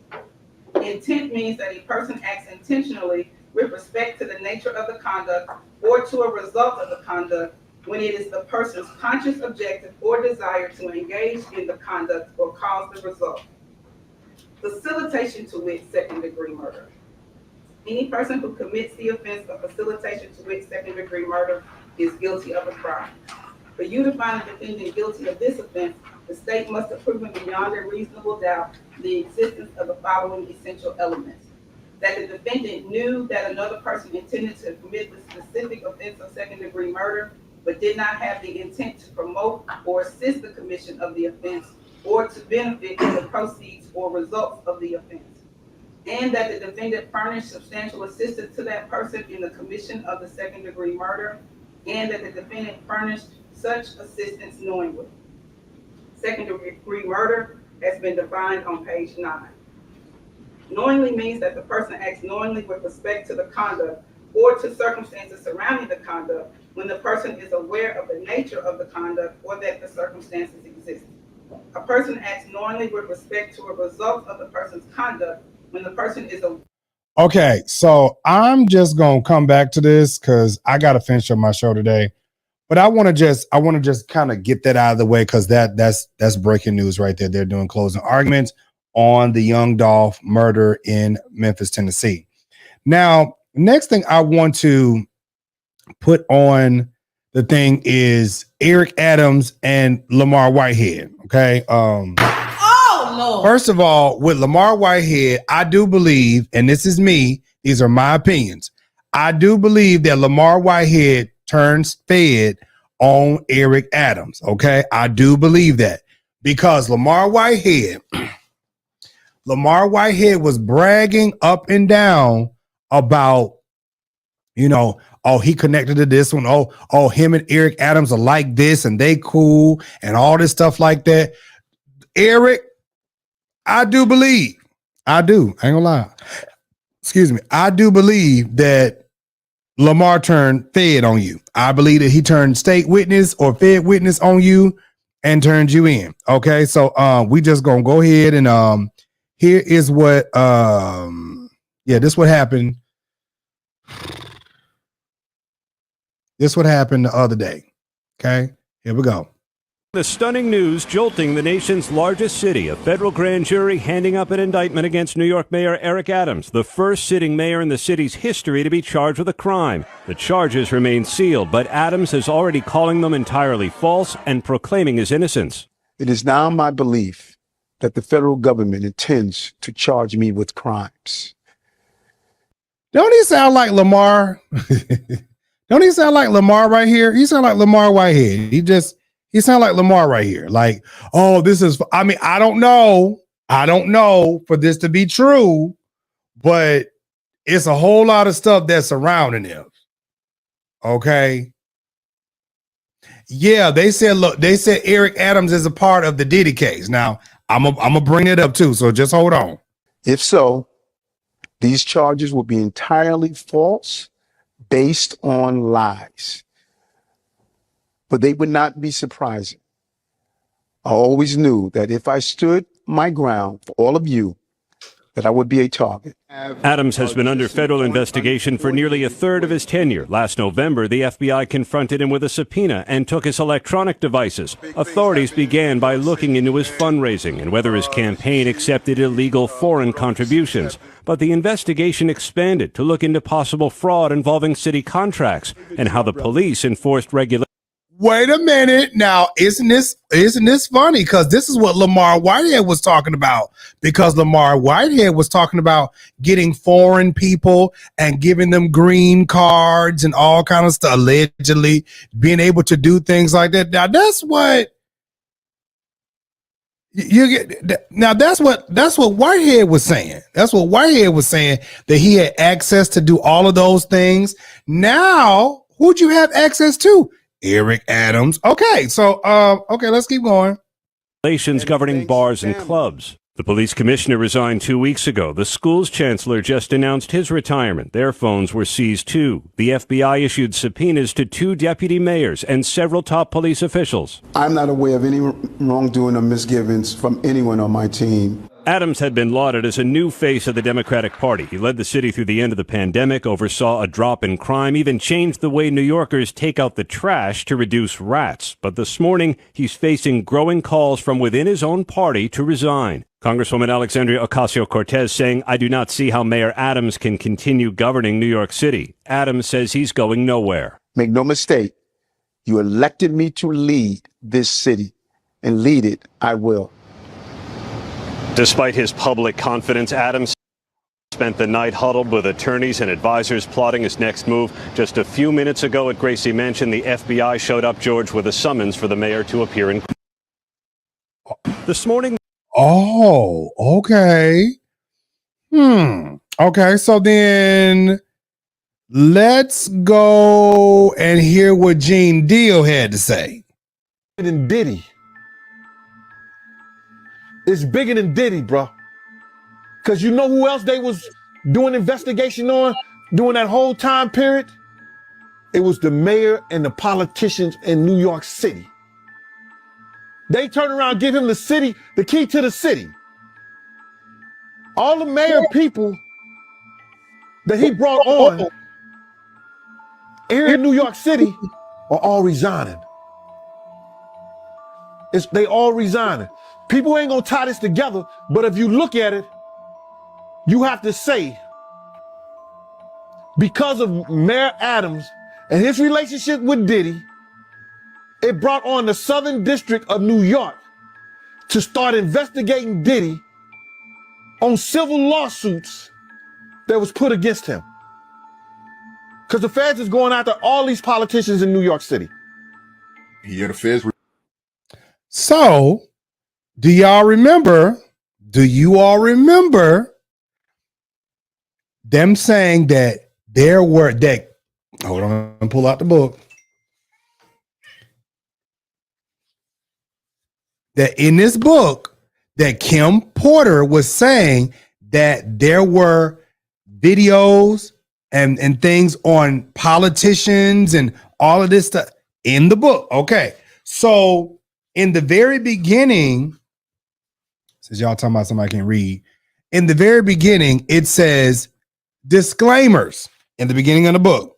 Intent means that a person acts intentionally with respect to the nature of the conduct or to a result of the conduct when it is the person's conscious objective or desire to engage in the conduct or cause the result. Facilitation to wit, second-degree murder. Any person who commits the offense of facilitation to wit, second-degree murder is guilty of a crime. For you to find a defendant guilty of this offense, the state must have proven beyond a reasonable doubt the existence of the following essential elements: that the defendant knew that another person intended to commit the specific offense of second-degree murder, but did not have the intent to promote or assist the commission of the offense or to benefit in the proceeds or results of the offense, and that the defendant furnished substantial assistance to that person in the commission of the second-degree murder, and that the defendant furnished such assistance knowingly. Second-degree murder has been defined on page 9. Knowingly means that the person acts knowingly with respect to the conduct or to circumstances surrounding the conduct when the person is aware of the nature of the conduct or that the circumstances exist. A person acts knowingly with respect to a result of the person's conduct when the person is aware. Okay, so I'm just gonna come back to this because I gotta finish up my show today. But I want to just kind of get that out of the way because that's breaking news right there. They're doing closing arguments on the young Dolph murder in Memphis, Tennessee. Now, next thing I want to put on the thing is Eric Adams and Lamar Whitehead. Okay. Oh no. First of all, with Lamar Whitehead, I do believe, and this is me, these are my opinions. I do believe that Lamar Whitehead turns fed on Eric Adams. Okay. I do believe that because Lamar Whitehead was bragging up and down about, oh, he connected to this one. Oh, him and Eric Adams are like this and they cool and all this stuff like that. Eric, I do believe, I ain't gonna lie. Excuse me. I do believe that Lamar turned fed on you. I believe that he turned state witness or fed witness on you and turned you in. Okay. So, we just gonna go ahead and, here is what, this what happened. This what happened the other day. Okay. Here we go. The stunning news jolting the nation's largest city. A federal grand jury handing up an indictment against New York Mayor Eric Adams, the first sitting mayor in the city's history to be charged with a crime. The charges remain sealed, but Adams is already calling them entirely false and proclaiming his innocence. It is now my belief that the federal government intends to charge me with crimes. Don't he sound like Lamar? Don't he sound like Lamar right here? He sound like Lamar Whitehead. He sound like Lamar right here. Like, oh, this is, I mean, I don't know for this to be true, but it's a whole lot of stuff that's surrounding him. Okay. Yeah, they said, look, they said Eric Adams is a part of the Diddy case. Now, I'm gonna bring it up too, so just hold on. If so, these charges will be entirely false, based on lies. But they would not be surprising. I always knew that if I stood my ground for all of you, that I would be a target. Adams has been under federal investigation for nearly a third of his tenure. Last November, the FBI confronted him with a subpoena and took his electronic devices. Authorities began by looking into his fundraising and whether his campaign accepted illegal foreign contributions. But the investigation expanded to look into possible fraud involving city contracts and how the police enforced regulations. Wait a minute. Now, isn't this funny? Because this is what Lamar Whitehead was talking about. Because Lamar Whitehead was talking about getting foreign people and giving them green cards and all kind of stuff, allegedly being able to do things like that. Now, that's what you get. Now, that's what Whitehead was saying. That's what Whitehead was saying, that he had access to do all of those things. Now, who'd you have access to? Eric Adams. Okay, so let's keep going. Regulations governing bars and clubs. The police commissioner resigned 2 weeks ago. The school's chancellor just announced his retirement. Their phones were seized too. The FBI issued subpoenas to 2 deputy mayors and several top police officials. I'm not aware of any wrongdoing or misgivings from anyone on my team. Adams had been lauded as a new face of the Democratic Party. He led the city through the end of the pandemic, oversaw a drop in crime, even changed the way New Yorkers take out the trash to reduce rats. But this morning, he's facing growing calls from within his own party to resign. Congresswoman Alexandria Ocasio-Cortez saying, "I do not see how Mayor Adams can continue governing New York City." Adams says he's going nowhere. Make no mistake, you elected me to lead this city, and lead it I will. Despite his public confidence, Adams spent the night huddled with attorneys and advisors plotting his next move. Just a few minutes ago at Gracie Mansion, the FBI showed up, George, with a summons for the mayor to appear in court. This morning. Oh, okay. Okay, so then let's go and hear what Gene Deal had to say. Than Diddy. It's bigger than Diddy, bro. Because you know who else they was doing investigation on during that whole time period? It was the mayor and the politicians in New York City. They turn around and give him the key to the city. All the mayor people that he brought on here in New York City are all resigning. They all resigning. People ain't gonna tie this together, but if you look at it, you have to say, because of Mayor Adams and his relationship with Diddy, it brought on the Southern District of New York to start investigating Diddy on civil lawsuits that was put against him. Because the feds is going after all these politicians in New York City. Yeah, the feds were. So, do you all remember them saying that hold on, and pull out the book. That in this book, that Kim Porter was saying that there were videos and things on politicians and all of this stuff in the book. Okay. So in the very beginning, since y'all talking about somebody can't read, in the very beginning, it says disclaimers in the beginning of the book.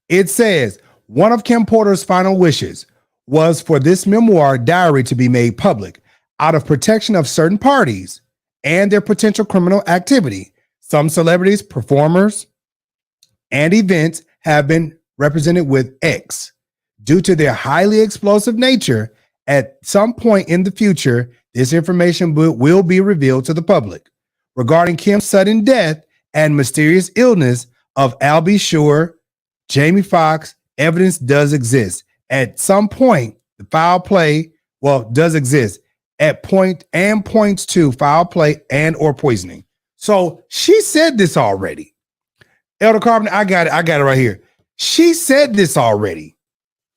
It says, one of Kim Porter's final wishes was for this memoir diary to be made public out of protection of certain parties and their potential criminal activity. Some celebrities, performers, and events have been represented with X. Due to their highly explosive nature, at some point in the future, this information will be revealed to the public. Regarding Kim's sudden death and mysterious illness of Albie Shore, Jamie Foxx, evidence does exist. At some point, the foul play, does exist at point and points to foul play and or poisoning. So she said this already. Elder Carpenter, I got it right here. She said this already.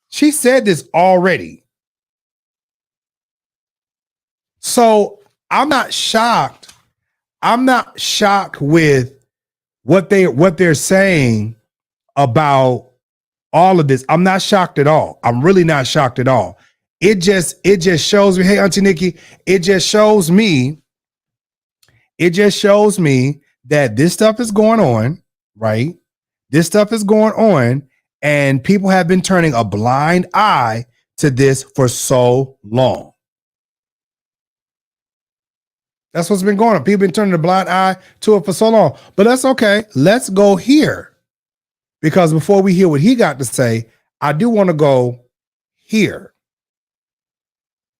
She said this already. So I'm not shocked. I'm not shocked with what they're saying about all of this. I'm not shocked at all. I'm really not shocked at all. It just shows me, hey, Auntie Nikki, it just shows me that this stuff is going on, right? This stuff is going on, and people have been turning a blind eye to this for so long. That's what's been going on. People have been turning a blind eye to it for so long. But that's okay. Let's go here. Because before we hear what he got to say, I do want to go here.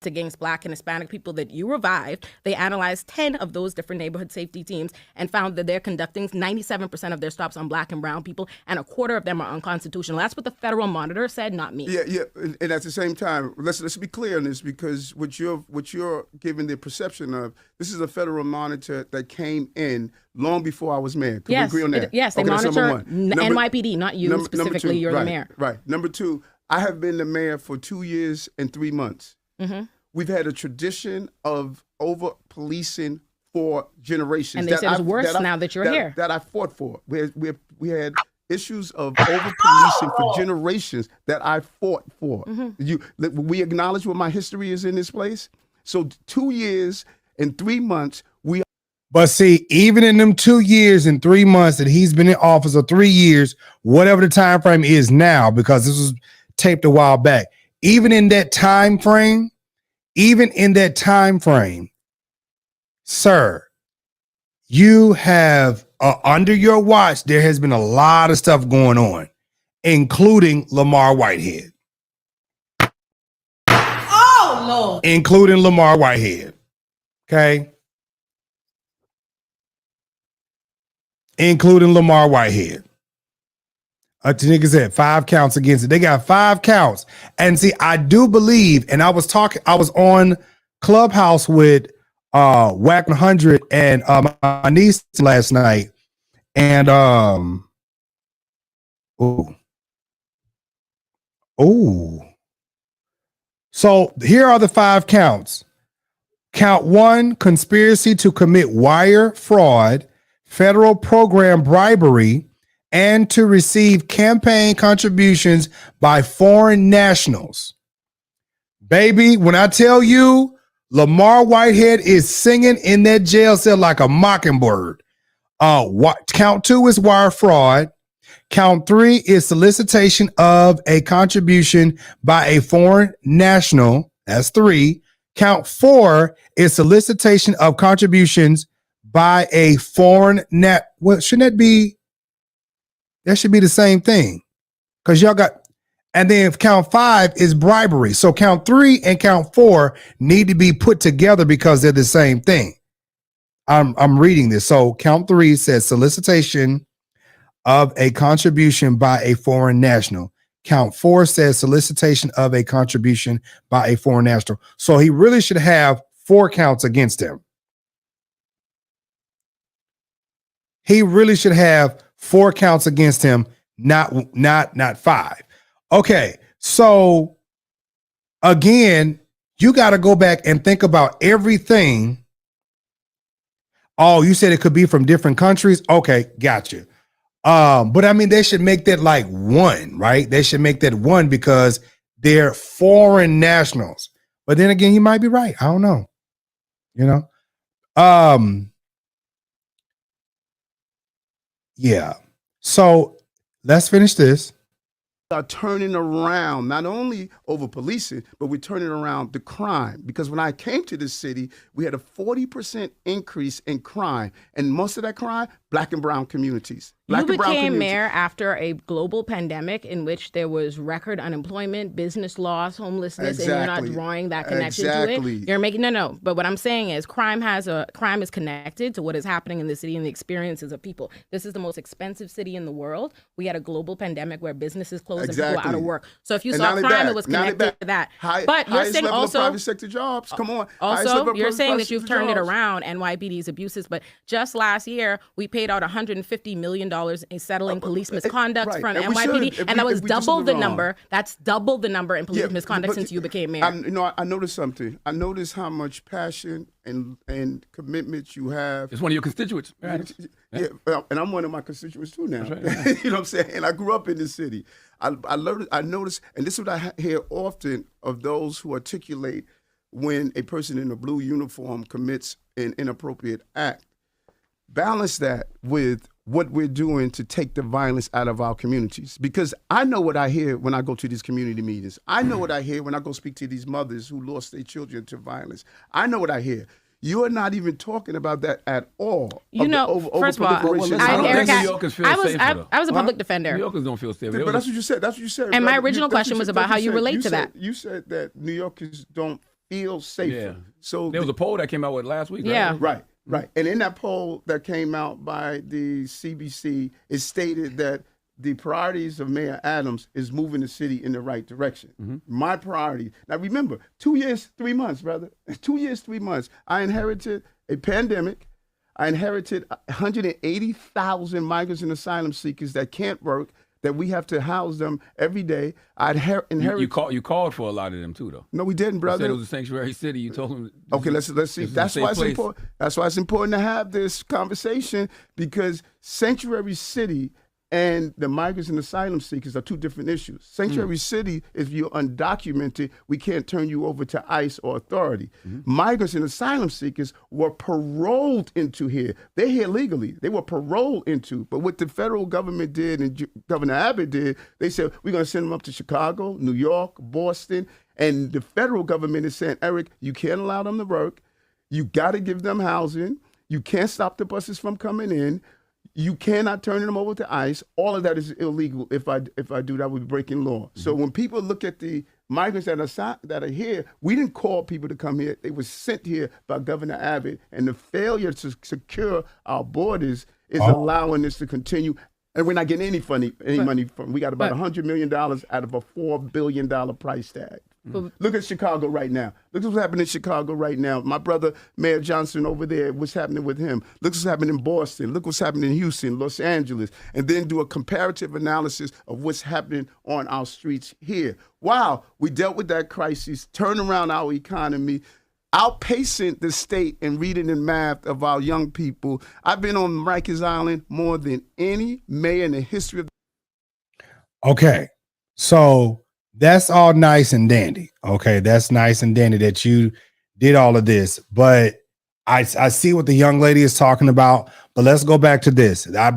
Against Black and Hispanic people that you revived. They analyzed 10 of those different neighborhood safety teams and found that they're conducting 97% of their stops on Black and brown people, and a quarter of them are unconstitutional. That's what the federal monitor said, not me. Yeah. And at the same time, let's be clear on this, because what you're giving the perception of, this is a federal monitor that came in long before I was mayor. Can we agree on that? Yes, they okay, monitor NYPD, not you specifically. You're the mayor. Right. Number two, I have been the mayor for 2 years and 3 months. Mm-hmm. We've had a tradition of over-policing for generations. And they said it's worse now that you're here. That I fought for. We had issues of over-policing for generations that I fought for. Mm-hmm. We acknowledge what my history is in this place. So 2 years and 3 months, But see, even in them 2 years and 3 months that he's been in office, or 3 years, whatever the time frame is now, because this was taped a while back, even in that time frame, sir, you have under your watch, there has been a lot of stuff going on, including Lamar Whitehead. Oh, Lord. Including Lamar Whitehead. Okay. Including Lamar Whitehead. Nigga said 5 counts against it. They got 5 counts. And see, I do believe, and I was on Clubhouse with Whack 100 and my niece last night. And so here are the 5 counts. Count 1, conspiracy to commit wire fraud, federal program bribery, and to receive campaign contributions by foreign nationals. Baby, when I tell you Lamar Whitehead is singing in that jail cell like a mockingbird. Count 2 is wire fraud. Count 3 is solicitation of a contribution by a foreign national. That's 3. Count 4 is solicitation of contributions by a foreign Well, shouldn't that be? That should be the same thing, because y'all got, and then count 5 is bribery. So count 3 and count 4 need to be put together because they're the same thing. I'm reading this. So count 3 says solicitation of a contribution by a foreign national. Count 4 says solicitation of a contribution by a foreign national. So he really should have 4 counts against him. He really should have 4 counts against him, not 5. Okay, so again, you got to go back and think about everything. Oh, you said it could be from different countries? Okay, gotcha. But I mean, they should make that like 1, right? They should make that 1 because they're foreign nationals. But then again, you might be right. I don't know. Yeah. So let's finish this. Are turning around not only over policing, but we're turning around the crime. Because when I came to this city, we had a 40% increase in crime, and most of that crime, Black and brown communities. You became mayor after a global pandemic in which there was record unemployment, business loss, homelessness, and you're not drawing that connection to it. You're making no. But what I'm saying is crime is connected to what is happening in the city and the experiences of people. This is the most expensive city in the world. We had a global pandemic where businesses closed and people out of work. So if you saw crime, it was connected to that. But you're saying also private sector jobs. Come on. Also, you're saying that you've turned it around, NYPD's abuses. But just last year, we paid paid out $150 million in settling police misconduct from And we NYPD, should, and that was if we just double move the it on. number. That's double the number in police misconduct but- since you became mayor. I noticed something. I noticed how much passion and commitment you have. It's one of your constituents. Yeah, well, and I'm one of my constituents too now. Right. You know what I'm saying? And I grew up in the city. I noticed, and this is what I hear often of those who articulate when a person in a blue uniform commits an inappropriate act. Balance that with what we're doing to take the violence out of our communities. Because I know what I hear when I go to these community meetings. I know what I hear when I go speak to these mothers who lost their children to violence. I know what I hear. You are not even talking about that at all. You know, first of all, I was a public defender. New Yorkers don't feel safe. But that's what you said. That's what you said. And my brother. original question was about how you relate to that. You said that New Yorkers don't feel safer. Yeah. So there was a poll that came out with last week. Yeah. Right. Right. And in that poll that came out by the CBC, it stated that the priorities of Mayor Adams is moving the city in the right direction. My priority. Now remember, 2 years, 3 months, brother. 2 years, 3 months. I inherited a pandemic. I inherited 180,000 migrants and asylum seekers that can't work, that we have to house them every day. I inherited. You called for a lot of them too, though. No, we didn't, brother. You said it was a sanctuary city. You told them. Okay, let's see. That's why it's important. That's why it's important to have this conversation, because sanctuary city and the migrants and asylum seekers are two different issues. Sanctuary city, if you're undocumented, we can't turn you over to ICE or authority. Migrants and asylum seekers were paroled into here. They're here legally. They were paroled into. But what the federal government did and Governor Abbott did, they said, we're going to send them up to Chicago, New York, Boston. And the federal government is saying, Eric, you can't allow them to work. You got to give them housing. You can't stop the buses from coming in. You cannot turn them over to ICE. All of that is illegal. If I do that, we'll be breaking law. So when people look at the migrants that are here, we didn't call people to come here. They were sent here by Governor Abbott. And the failure to secure our borders is allowing this to continue. And we're not getting any money from. We got about $100 million out of a $4 billion price tag. Look at Chicago right now. Look what's happening in Chicago right now. My brother, Mayor Johnson over there, what's happening with him. Look what's happening in Boston. Look what's happening in Houston, Los Angeles. And then do a comparative analysis of what's happening on our streets here. Wow, we dealt with that crisis, turned around our economy, outpacing the state in reading and math of our young people. I've been on Rikers Island more than any mayor in the history of. Okay, so that's all nice and dandy. Okay, that's nice and dandy that you did all of this. But I see what the young lady is talking about. But let's go back to this. I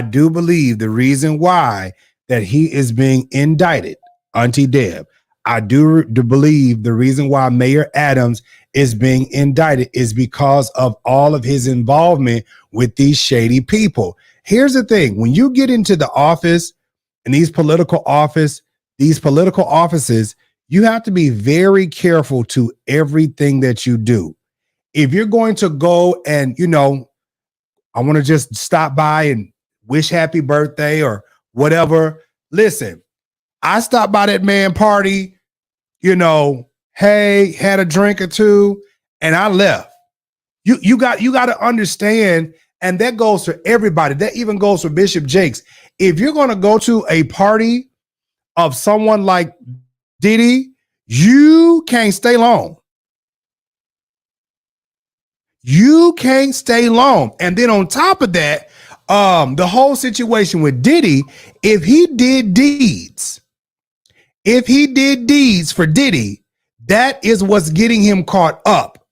do believe the reason why that he is being indicted, Auntie Deb, I do believe the reason why Mayor Adams is being indicted is because of all of his involvement with these shady people. Here's the thing. When you get into the office and these political offices, you have to be very careful to everything that you do. If you're going to go and, I want to just stop by and wish happy birthday or whatever. Listen, I stopped by that man party, hey, had a drink or two, and I left. You got to understand, and that goes for everybody. That even goes for Bishop Jakes. If you're going to go to a party of someone like Diddy, you can't stay long. You can't stay long. And then on top of that, the whole situation with Diddy, if he did deeds for Diddy, that is what's getting him caught up.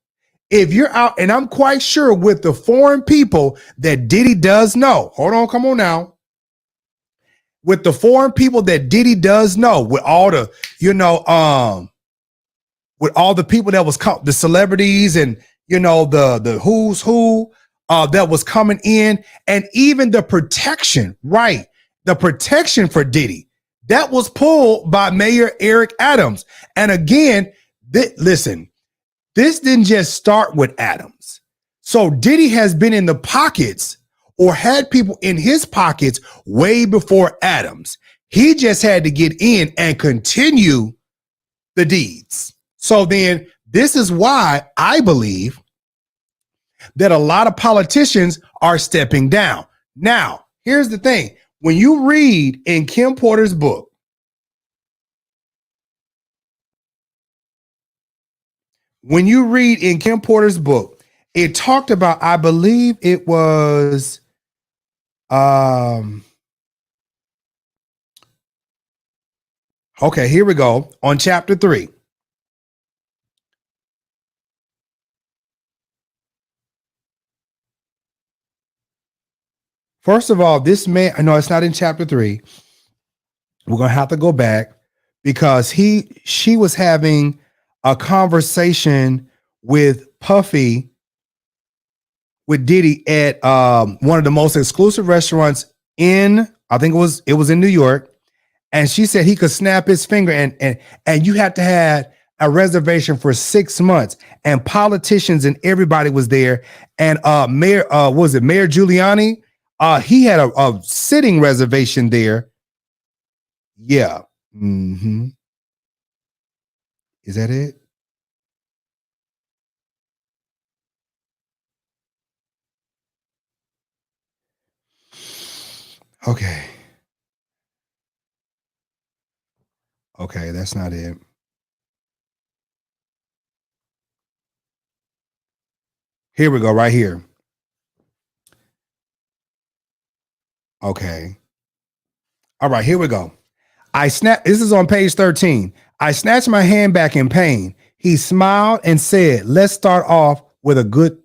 If you're out, and I'm quite sure with the foreign people that Diddy does know, hold on, come on now. With the foreign people that Diddy does know, with all the, with all the people that was the celebrities and, the who's who that was coming in, and even the protection, right? The protection for Diddy that was pulled by Mayor Eric Adams. And again, listen, this didn't just start with Adams. So Diddy has been in the pockets or had people in his pockets way before Adams. He just had to get in and continue the deeds. So then this is why I believe that a lot of politicians are stepping down. Now, here's the thing. When you read in Kim Porter's book, it talked about, I believe it was, okay, here we go. On chapter 3. First of all, this man, no, it's not in chapter 3. We're going to have to go back because she was having a conversation with Puffy, with Diddy at one of the most exclusive restaurants in, I think it was in New York. And she said he could snap his finger and you had to have a reservation for 6 months, and politicians and everybody was there. And Mayor Giuliani? He had a sitting reservation there. Yeah. Mm-hmm. Is that it? Okay. Okay, that's not it. Here we go, right here. Okay. All right, here we go. This is on page 13. I snatched my hand back in pain. He smiled and said, let's start off with a good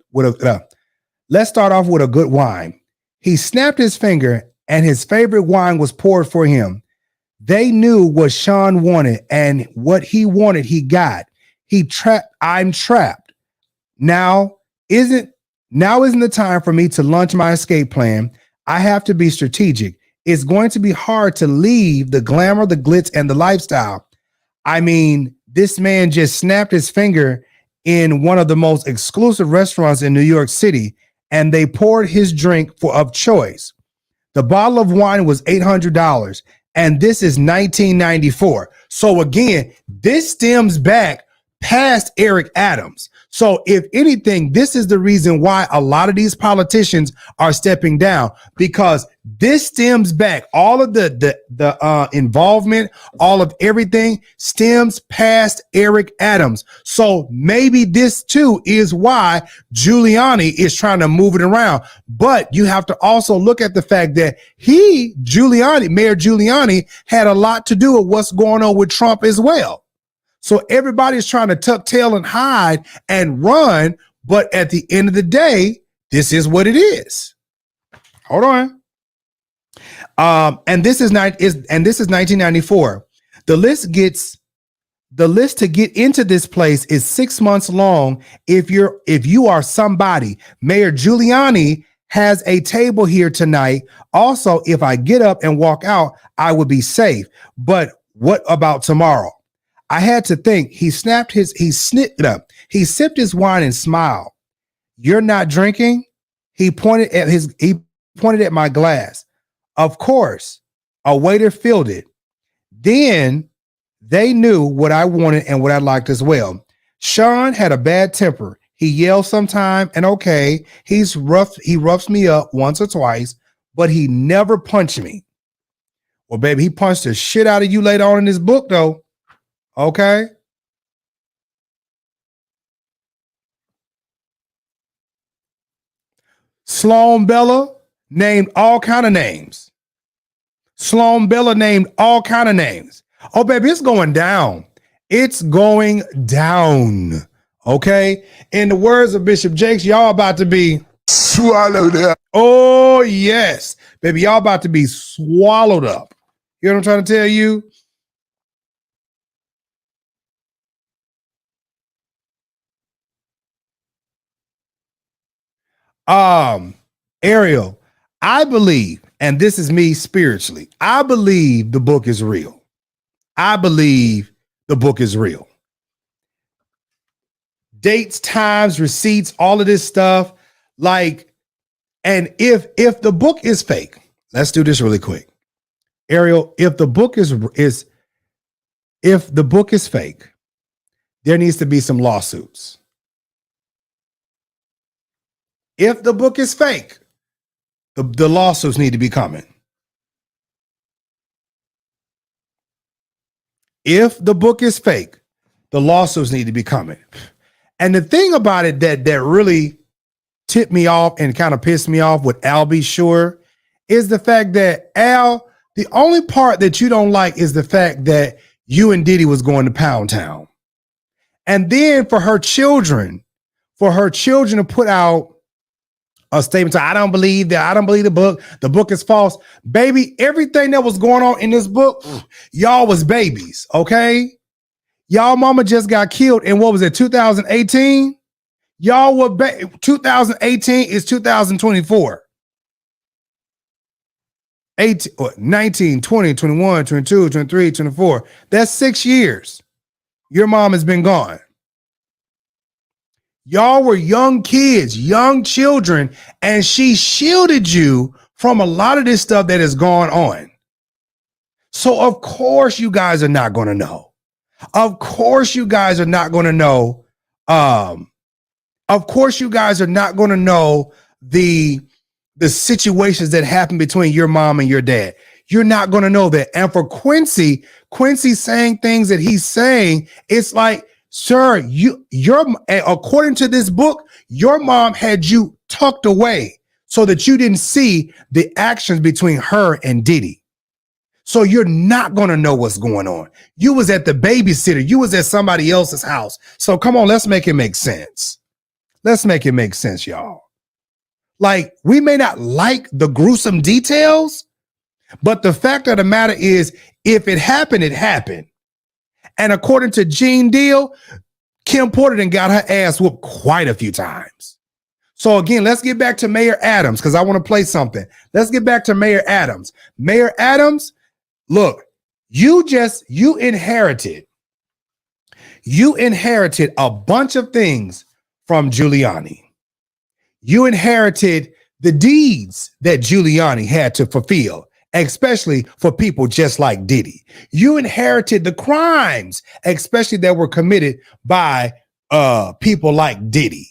wine. He snapped his finger and his favorite wine was poured for him. They knew what Sean wanted, and what he wanted, he got. I'm trapped. Now isn't the time for me to launch my escape plan. I have to be strategic. It's going to be hard to leave the glamour, the glitz, and the lifestyle. I mean, this man just snapped his finger in one of the most exclusive restaurants in New York City, and they poured his drink of choice. The bottle of wine was $800, and this is 1994. So again, this stems back past Eric Adams. So if anything, this is the reason why a lot of these politicians are stepping down, because this stems back. All of the involvement, all of everything stems past Eric Adams. So maybe this too is why Giuliani is trying to move it around. But you have to also look at the fact that Mayor Giuliani had a lot to do with what's going on with Trump as well. So everybody's trying to tuck tail and hide and run, but at the end of the day, this is what it is. Hold on. And this is 1994. The list to get into this place is 6 months long. If you are somebody, Mayor Giuliani has a table here tonight. Also, if I get up and walk out, I would be safe. But what about tomorrow? I had to think. He sipped his wine and smiled. You're not drinking? He pointed at my glass. Of course, a waiter filled it. Then they knew what I wanted and what I liked as well. Sean had a bad temper. He yells sometime, and okay, he roughs me up once or twice, but he never punched me. Well, baby, he punched the shit out of you later on in this book, though. Okay. Sloan Bella named all kind of names. Oh, baby, it's going down. It's going down. Okay. In the words of Bishop Jakes, y'all about to be swallowed up. Oh, yes. Baby, y'all about to be swallowed up. You know what I'm trying to tell you? Ariel, I believe, and this is me spiritually, I believe the book is real. Dates, times, receipts, all of this stuff. Like, and if the book is fake, let's do this really quick. Ariel, if the book is fake, there needs to be some lawsuits. If the book is fake, The lawsuits need to be coming. If the book is fake, the lawsuits need to be coming. And the thing about it that really tipped me off and kind of pissed me off with Al B. Sure is the fact that Al, the only part that you don't like is the fact that you and Diddy was going to Pound Town. And then for her children to put out a statement to, I don't believe that, I don't believe the book is false. Baby, everything that was going on in this book, y'all was babies, okay? Y'all mama just got killed in, what was it, 2018? Y'all were 2018 is 2024. 18, 19, 20, 21, 22, 23, 24. That's 6 years. Your mom has been gone. Y'all were young kids, young children, and she shielded you from a lot of this stuff that has gone on. So of course you guys are not going to know. Of course you guys are not going to know. Of course you guys are not going to know the situations that happen between your mom and your dad. You're not going to know that. And for Quincy saying things that he's saying, it's like, sir, according to this book, your mom had you tucked away so that you didn't see the actions between her and Diddy. So you're not going to know what's going on. You was at the babysitter. You was at somebody else's house. So come on, let's make it make sense. Let's make it make sense, y'all. Like, we may not like the gruesome details, but the fact of the matter is, if it happened, it happened. And according to Gene Deal, Kim Porter done got her ass whooped quite a few times. So again, let's get back to Mayor Adams, because I want to play something. Let's get back to Mayor Adams. Mayor Adams, look, you inherited a bunch of things from Giuliani. You inherited the deeds that Giuliani had to fulfill, especially for people just like Diddy. You inherited the crimes, especially that were committed by people like Diddy.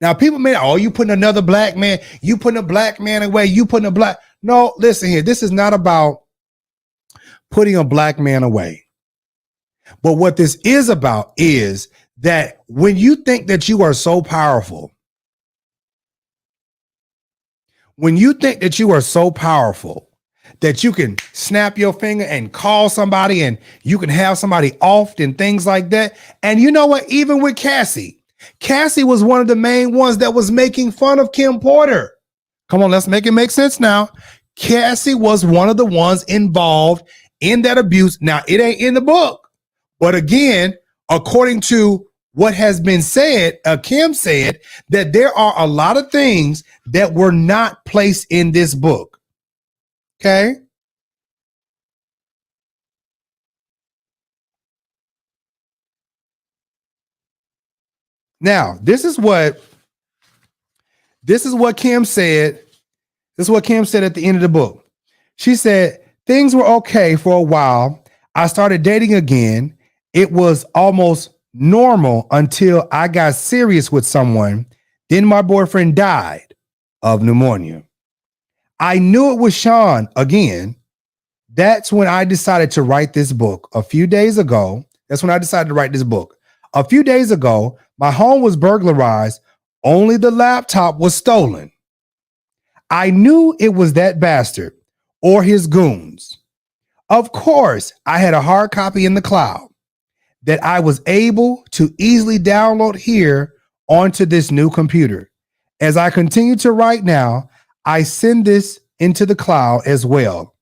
Now, people may, you putting another black man, you putting a black man away, you putting a black. No, listen here. This is not about putting a black man away. But what this is about is that when you think that you are so powerful, when you think that you are so powerful that you can snap your finger and call somebody and you can have somebody off and things like that. And you know what? Even with Cassie was one of the main ones that was making fun of Kim Porter. Come on, let's make it make sense now. Cassie was one of the ones involved in that abuse. Now, it ain't in the book, but again, according to what has been said, Kim said that there are a lot of things that were not placed in this book. Okay. Now, this is what Kim said. This is what Kim said at the end of the book. She said, things were okay for a while. I started dating again. It was almost normal until I got serious with someone. Then my boyfriend died of pneumonia. I knew it was Sean again. That's when I decided to write this book a few days ago. That's when I decided to write this book. A few days ago, my home was burglarized. Only the laptop was stolen. I knew it was that bastard or his goons. Of course, I had a hard copy in the cloud that I was able to easily download here onto this new computer. As I continue to write now, I send this into the cloud as well.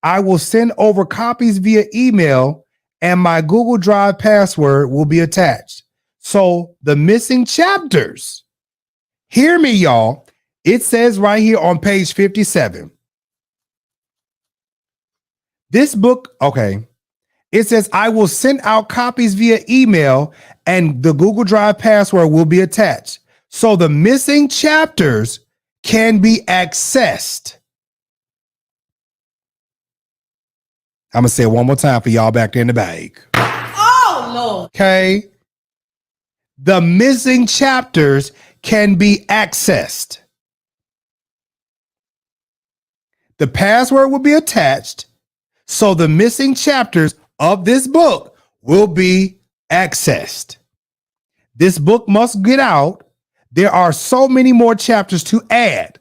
I will send over copies via email and my Google Drive password will be attached. So the missing chapters, hear me, y'all. It says right here on page 57. This book, okay. It says, I will send out copies via email and the Google Drive password will be attached. So the missing chapters can be accessed. I'm going to say it one more time for y'all back there in the bag. Oh, Lord. Okay. The missing chapters can be accessed. The password will be attached, so the missing chapters of this book will be accessed. This book must get out. There are so many more chapters to add.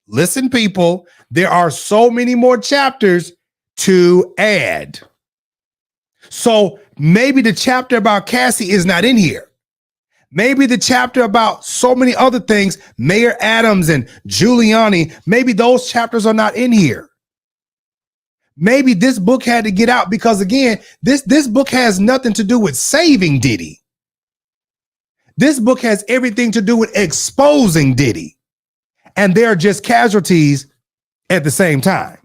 Listen, people, there are so many more chapters to add. So maybe the chapter about Cassie is not in here. Maybe the chapter about so many other things, Mayor Adams and Giuliani, maybe those chapters are not in here. Maybe this book had to get out because, again, this book has nothing to do with saving Diddy. This book has everything to do with exposing Diddy. And they're just casualties at the same time.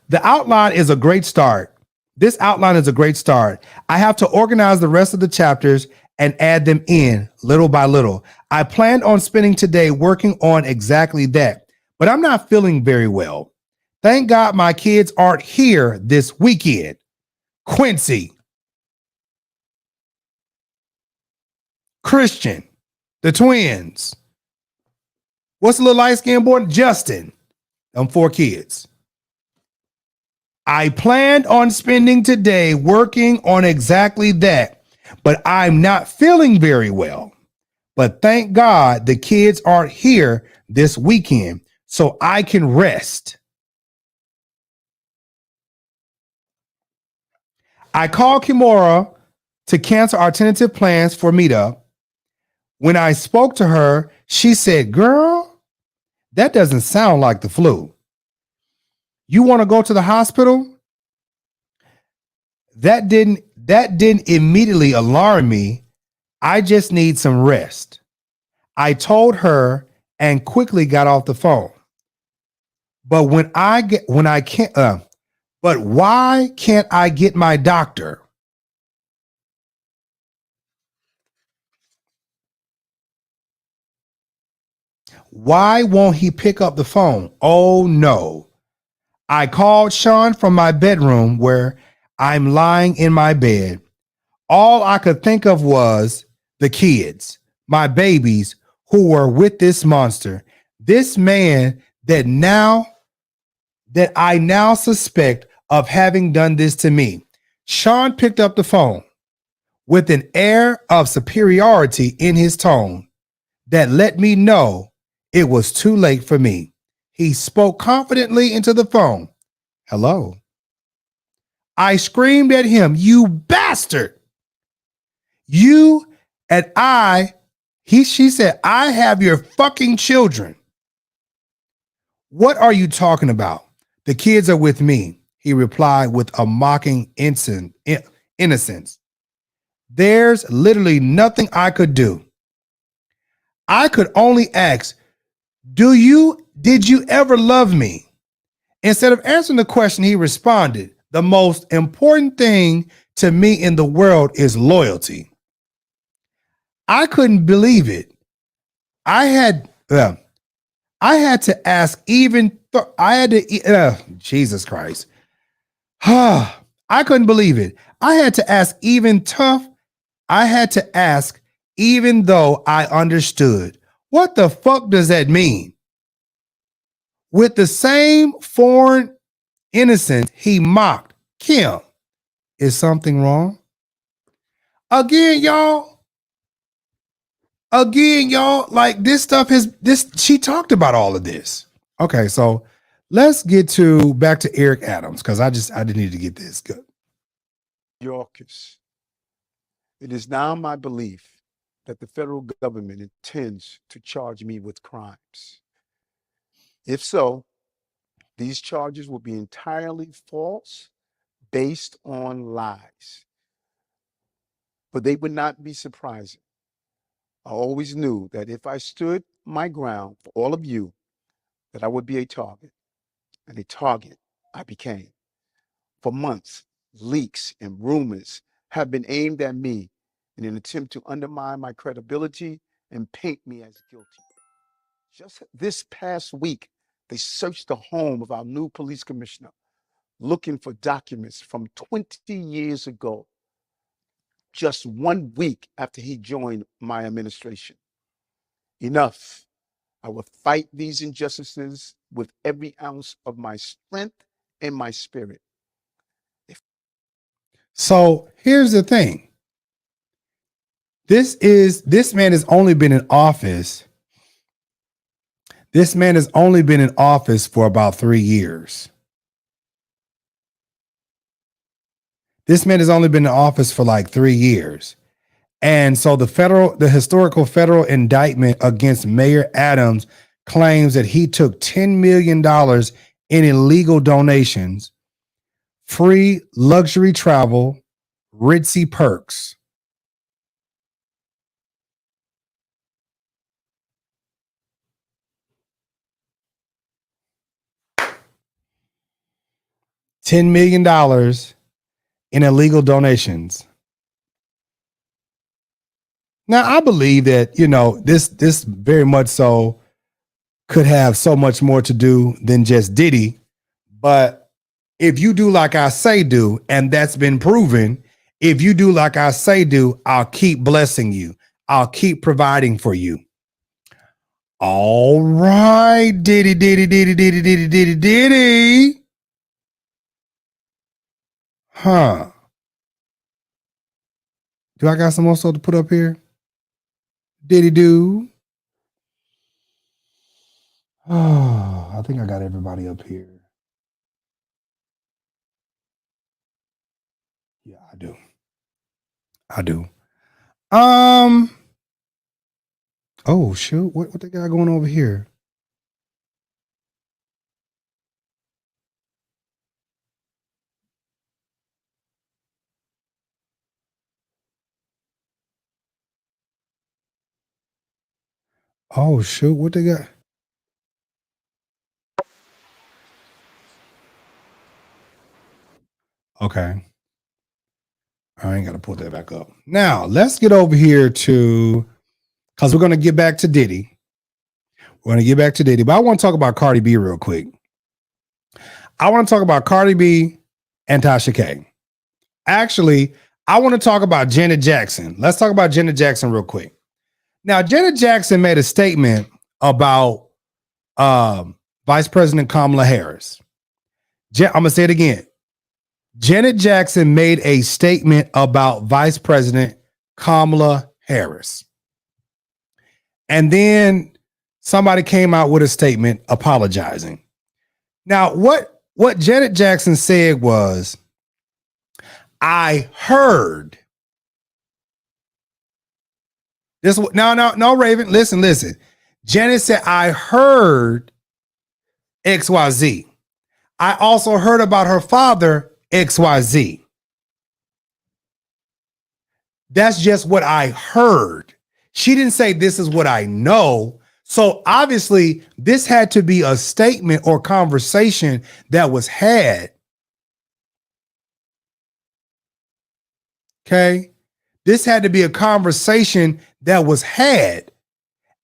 The outline is a great start. This outline is a great start. I have to organize the rest of the chapters and add them in little by little. I planned on spending today working on exactly that, but I'm not feeling very well. Thank God my kids aren't here this weekend. Quincy, Christian, the twins. What's the little light-skinned boy? Justin. Them 4 kids. I planned on spending today working on exactly that, but I'm not feeling very well. But thank God the kids aren't here this weekend, so I can rest. I called Kimora to cancel our tentative plans for meetup. When I spoke to her, she said, "Girl, that doesn't sound like the flu. You want to go to the hospital?" That didn't immediately alarm me. I just need some rest. I told her and quickly got off the phone. But why can't I get my doctor? Why won't he pick up the phone? Oh no. I called Sean from my bedroom where I'm lying in my bed. All I could think of was the kids, my babies who were with this monster, this man that I now suspect of having done this to me. Sean picked up the phone with an air of superiority in his tone that let me know it was too late for me. He spoke confidently into the phone. "Hello." I screamed at him, "You bastard. You and she said, "I have your fucking children." "What are you talking about? The kids are with me," he replied with a mocking innocence. There's literally nothing I could do. I could only ask, did you ever love me? Instead of answering the question, he responded, "The most important thing to me in the world is loyalty." I couldn't believe it. I had to ask Jesus Christ. I couldn't believe it. I had to ask even though I understood. What the fuck does that mean? With the same foreign innocence, he mocked. "Kim, is something wrong?" Again, y'all, like this stuff she talked about all of this. Okay, so let's get back to Eric Adams, because I didn't need to get this good. Yorkers, it is now my belief that the federal government intends to charge me with crimes. If so, these charges will be entirely false, based on lies. But they would not be surprising. I always knew that if I stood my ground for all of you, that I would be a target, and a target I became. For months, leaks and rumors have been aimed at me in an attempt to undermine my credibility and paint me as guilty. Just this past week, they searched the home of our new police commissioner, looking for documents from 20 years ago, just 1 week after he joined my administration. Enough. I will fight these injustices with every ounce of my strength and my spirit. So here's the thing. This man has only been in office. This man has only been in office for about 3 years. This man has only been in office for like 3 years. And so the historical federal indictment against Mayor Adams claims that he took $10 million in illegal donations, free luxury travel, ritzy perks. $10 million in illegal donations. Now, I believe that, this very much so could have so much more to do than just Diddy. But if you do like I say do, and that's been proven, if you do like I say do, I'll keep blessing you. I'll keep providing for you. All right, Diddy. Huh. Do I got some more stuff to put up here? Diddy do. Oh, I think I got everybody up here. Yeah, I do. Oh shoot, what they got going over here? Oh shoot, what they got? Okay. I ain't gotta pull that back up. Now let's get over here to, because we're gonna get back to Diddy. But I want to talk about Cardi B real quick. I want to talk about Cardi B and Tasha K. Actually, I want to talk about Janet Jackson. Let's talk about Janet Jackson real quick. Now, Janet Jackson made a statement about Vice President Kamala Harris. I'm going to say it again. Janet Jackson made a statement about Vice President Kamala Harris. And then somebody came out with a statement apologizing. Now, what Janet Jackson said was, I heard. No, Raven, listen. Janet said, I heard XYZ. I also heard about her father, XYZ. That's just what I heard. She didn't say this is what I know. So obviously, this had to be a statement or conversation that was had. Okay? This had to be a conversation that was had.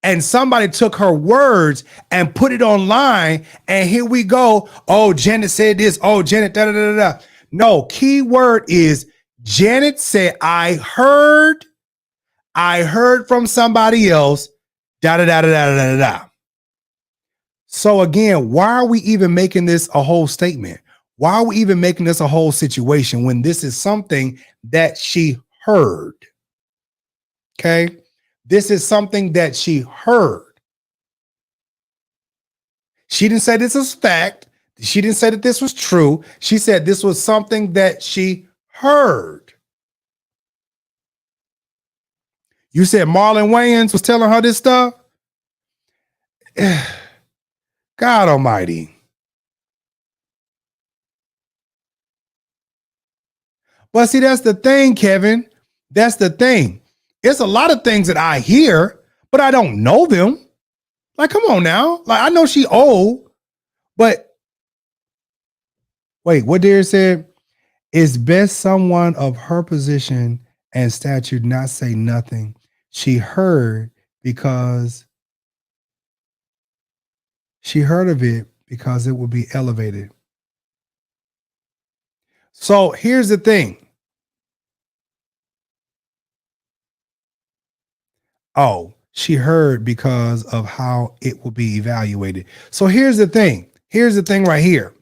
And somebody took her words and put it online. And here we go. Oh, Janet said this. Oh, Janet, da. No, key word is Janet said, I heard from somebody else, da. So again, why are we even making this a whole statement? Why are we even making this a whole situation when this is something that she heard? Okay. This is something that she heard. She didn't say this is fact. She didn't say that this was true. She said this was something that she heard. You said Marlon Wayans was telling her this stuff? God almighty. But see, that's the thing, Kevin. That's the thing. It's a lot of things that I hear, but I don't know them. Like, come on now. Like, I know she old, but wait, what Dear said? It's best someone of her position and stature not say nothing. She heard because she heard of it because it will be elevated. So here's the thing. Oh, she heard because of how it will be evaluated. So here's the thing. Here's the thing right here.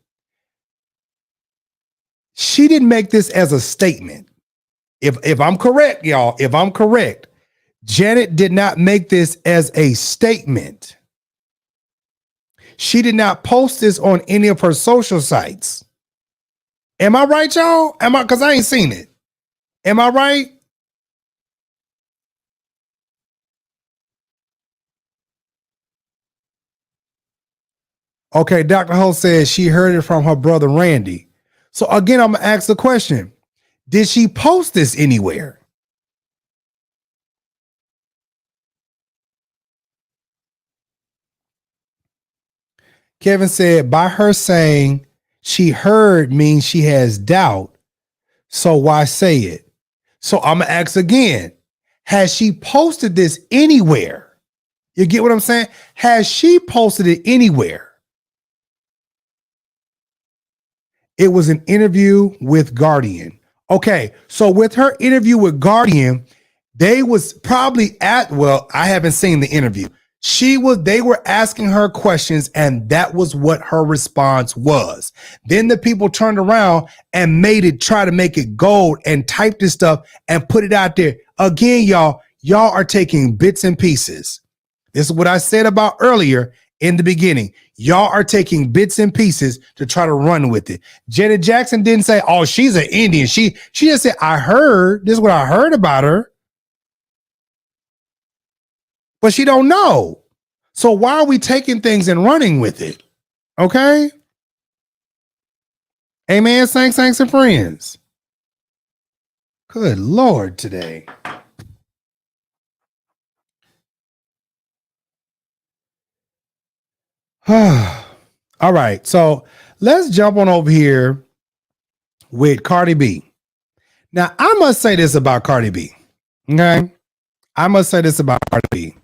She didn't make this as a statement. If I'm correct, y'all, if I'm correct, Janet did not make this as a statement. She did not post this on any of her social sites. Am I right, y'all? Am I? Because I ain't seen it. Am I right? Okay, Dr. Ho says she heard it from her brother Randy. So again, I'm gonna ask the question. Did she post this anywhere? Kevin said, by her saying she heard means she has doubt. So why say it? So I'm gonna ask again. Has she posted this anywhere? You get what I'm saying? Has she posted it anywhere? It was an interview with Guardian. Okay, so with her interview with Guardian, they was probably I haven't seen the interview. They were asking her questions, and that was what her response was. Then the people turned around and try to make it gold and type this stuff and put it out there. Again, y'all are taking bits and pieces. This is what I said about earlier in the beginning. Y'all are taking bits and pieces to try to run with it. Janet Jackson didn't say, oh, she's an Indian. She just said, I heard, this is what I heard about her. But she don't know. So why are we taking things and running with it? Okay? Amen, saints and friends. Good Lord today. All right, so let's jump on over here with Cardi B. Now, I must say this about Cardi B. Okay? I must say this about Cardi B.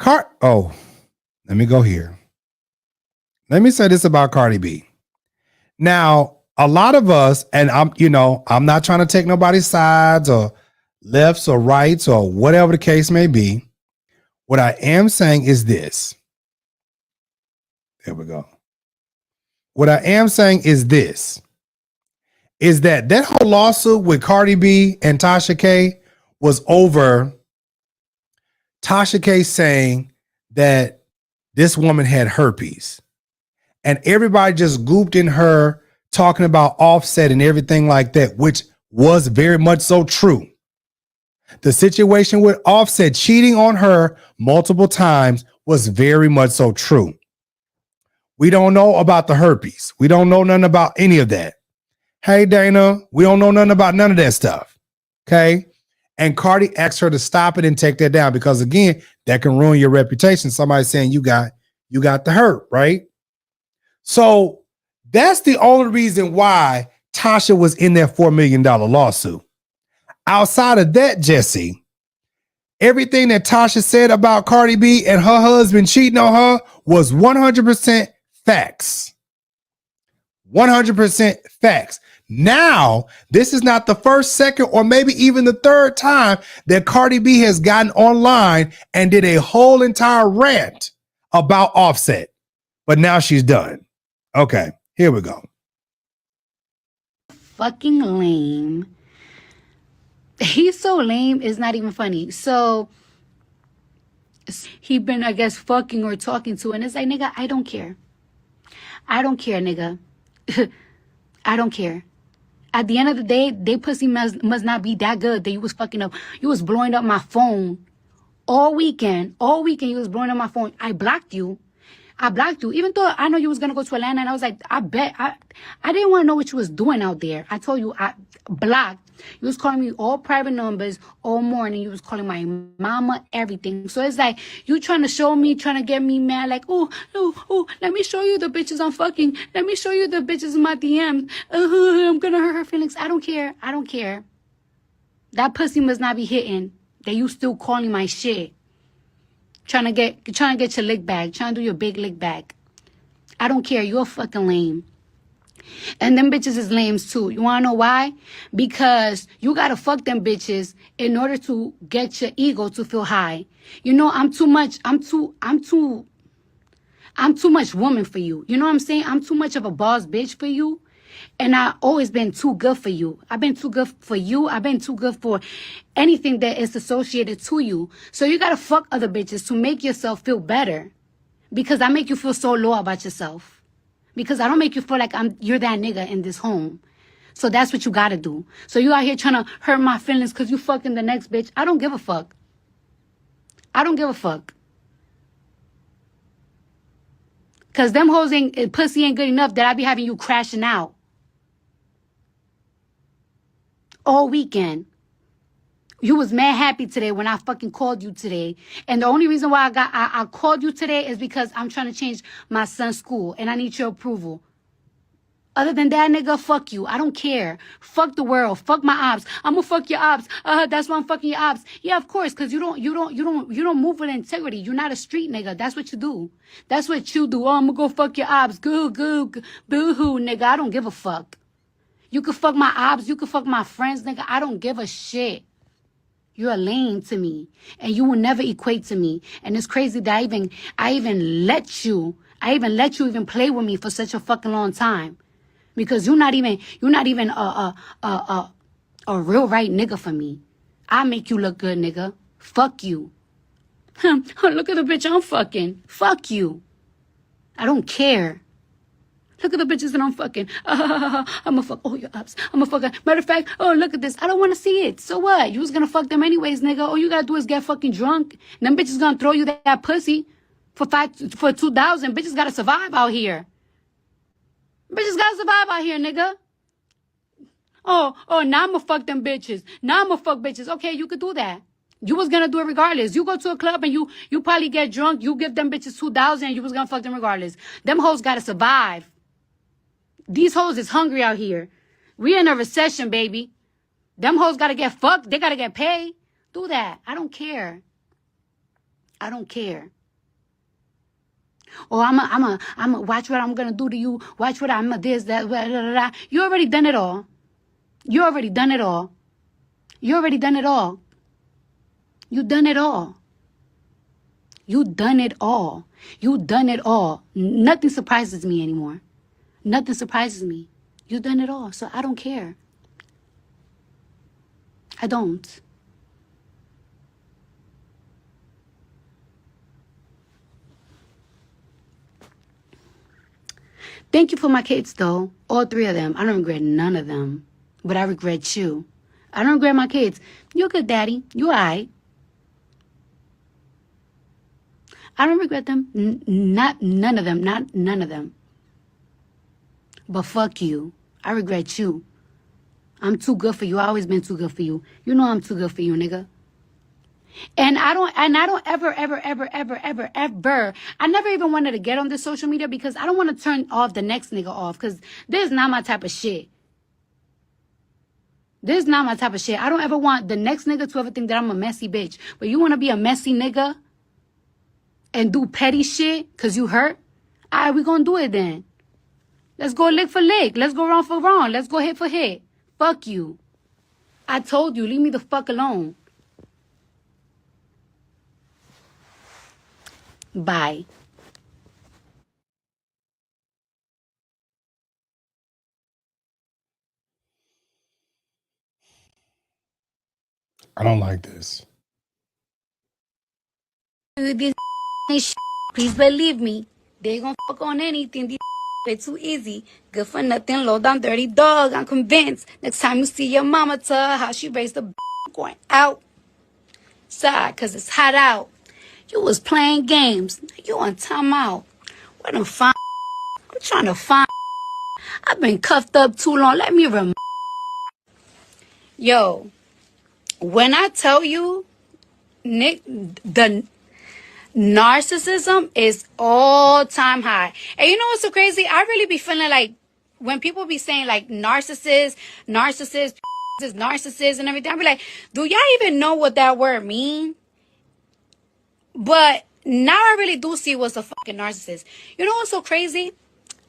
Let me go here. Let me say this about Cardi B. Now, a lot of us, and I'm not trying to take nobody's sides or lefts or rights or whatever the case may be. What I am saying is this. There we go. What I am saying is this, is that whole lawsuit with Cardi B and Tasha K was over Tasha K saying that this woman had herpes. And everybody just gooped in her talking about Offset and everything like that, which was very much so true. The situation with Offset cheating on her multiple times was very much so true. We don't know about the herpes. We don't know nothing about any of that. Hey, Dana, we don't know nothing about none of that stuff. Okay? And Cardi asked her to stop it and take that down because, again, that can ruin your reputation. Somebody saying you got the herp, right? So that's the only reason why Tasha was in that $4 million lawsuit. Outside of that, Jesse, everything that Tasha said about Cardi B and her husband cheating on her was 100% facts. 100% facts. Now, this is not the first, second, or maybe even the third time that Cardi B has gotten online and did a whole entire rant about Offset. But now she's done. Okay, here we go. Fucking lame. He's so lame, it's not even funny. So he been, I guess, fucking or talking to, and it's like, nigga, I don't care. I don't care, nigga. I don't care. At the end of the day, they pussy must not be that good that you was fucking up. You was blowing up my phone all weekend. All weekend you was blowing up my phone. I blocked you. Even though I know you was going to go to Atlanta, and I was like, I didn't want to know what you was doing out there. I told you I blocked. You was calling me all private numbers all morning. You was calling my mama, everything. So it's like, you trying to show me, trying to get me mad, like, oh, let me show you the bitches I'm fucking. Let me show you the bitches in my DMs. I'm going to hurt her feelings. I don't care. That pussy must not be hitting. That you still calling my shit. Trying to get your lick back. Trying to do your big lick back. I don't care. You're fucking lame. And them bitches is lames too. You wanna know why? Because you gotta fuck them bitches in order to get your ego to feel high. You know, I'm too much woman for you. You know what I'm saying? I'm too much of a boss bitch for you. And I've always been too good for you. I've been too good for you. I've been too good for anything that is associated to you. So you gotta fuck other bitches to make yourself feel better. Because I make you feel so low about yourself. Because I don't make you feel like you're that nigga in this home. So that's what you gotta do. So you out here trying to hurt my feelings because you fucking the next bitch. I don't give a fuck. I don't give a fuck. Because them hoes pussy ain't good enough that I be having you crashing out. All weekend. You was mad happy today when I fucking called you today. And the only reason why I called you today is because I'm trying to change my son's school. And I need your approval. Other than that, nigga, fuck you. I don't care. Fuck the world. Fuck my ops. I'ma fuck your ops. That's why I'm fucking your ops. Yeah, of course, because you don't move with integrity. You're not a street nigga. That's what you do. That's what you do. Oh, I'ma go fuck your ops. Goo, boo-hoo, nigga. I don't give a fuck. You can fuck my ops. You can fuck my friends, nigga. I don't give a shit. You're a lame to me. And you will never equate to me. And it's crazy that I even let you even play with me for such a fucking long time. Because you're not even a real right nigga for me. I make you look good, nigga. Fuck you. Look at the bitch I'm fucking. Fuck you. I don't care. Look at the bitches that I'm fucking. I'ma fuck all your ups. I'ma fuck. Matter of fact, oh, look at this. I don't want to see it. So what? You was gonna fuck them anyways, nigga. All you gotta do is get fucking drunk. And them bitches gonna throw you that pussy for $2,000. Bitches gotta survive out here. Bitches gotta survive out here, nigga. Oh, now I'ma fuck them bitches. Now I'ma fuck bitches. Okay, you could do that. You was gonna do it regardless. You go to a club and you probably get drunk. You give them bitches $2,000 and you was gonna fuck them regardless. Them hoes gotta survive. These hoes is hungry out here. We in a recession, baby. Them hoes gotta get fucked. They gotta get paid. Do that. I don't care. I don't care. Oh, I'm a watch what I'm gonna do to you. Watch what I'm a this, that, blah, blah, blah. You already done it all. You already done it all. You already done it all. You done it all. You done it all. You done it all. Nothing surprises me anymore. Nothing surprises me. You done it all. So I don't care. I don't. Thank you for my kids, though. All three of them. I don't regret none of them. But I regret you. I don't regret my kids. You're good, daddy. You all right. I don't regret them. None of them. Not none of them. But fuck you. I regret you. I'm too good for you. I always been too good for you. You know I'm too good for you, nigga. And I don't ever, I never even wanted to get on this social media because I don't want to turn off the next nigga off because this is not my type of shit. This is not my type of shit. I don't ever want the next nigga to ever think that I'm a messy bitch. But you want to be a messy nigga and do petty shit because you hurt? All right, we gonna do it then. Let's go lick for lick. Let's go wrong for wrong. Let's go hit for hit. Fuck you. I told you, leave me the fuck alone. Bye. I don't like this. This please believe me. They gonna fuck on anything. These they too easy. Good for nothing. Low down dirty dog. I'm convinced. Next time you see your mama, tell her how she raised the going out. Side, cause it's hot out. You was playing games. You on timeout. Where them fine? I'm trying to find. I've been cuffed up too long. Let me remind. Yo, when I tell you, Nick, the narcissism is all time high. And you know what's so crazy? I really be feeling like when people be saying like narcissist, and everything, I be like, do y'all even know what that word mean? But now I really do see what's a fucking narcissist. You know what's so crazy?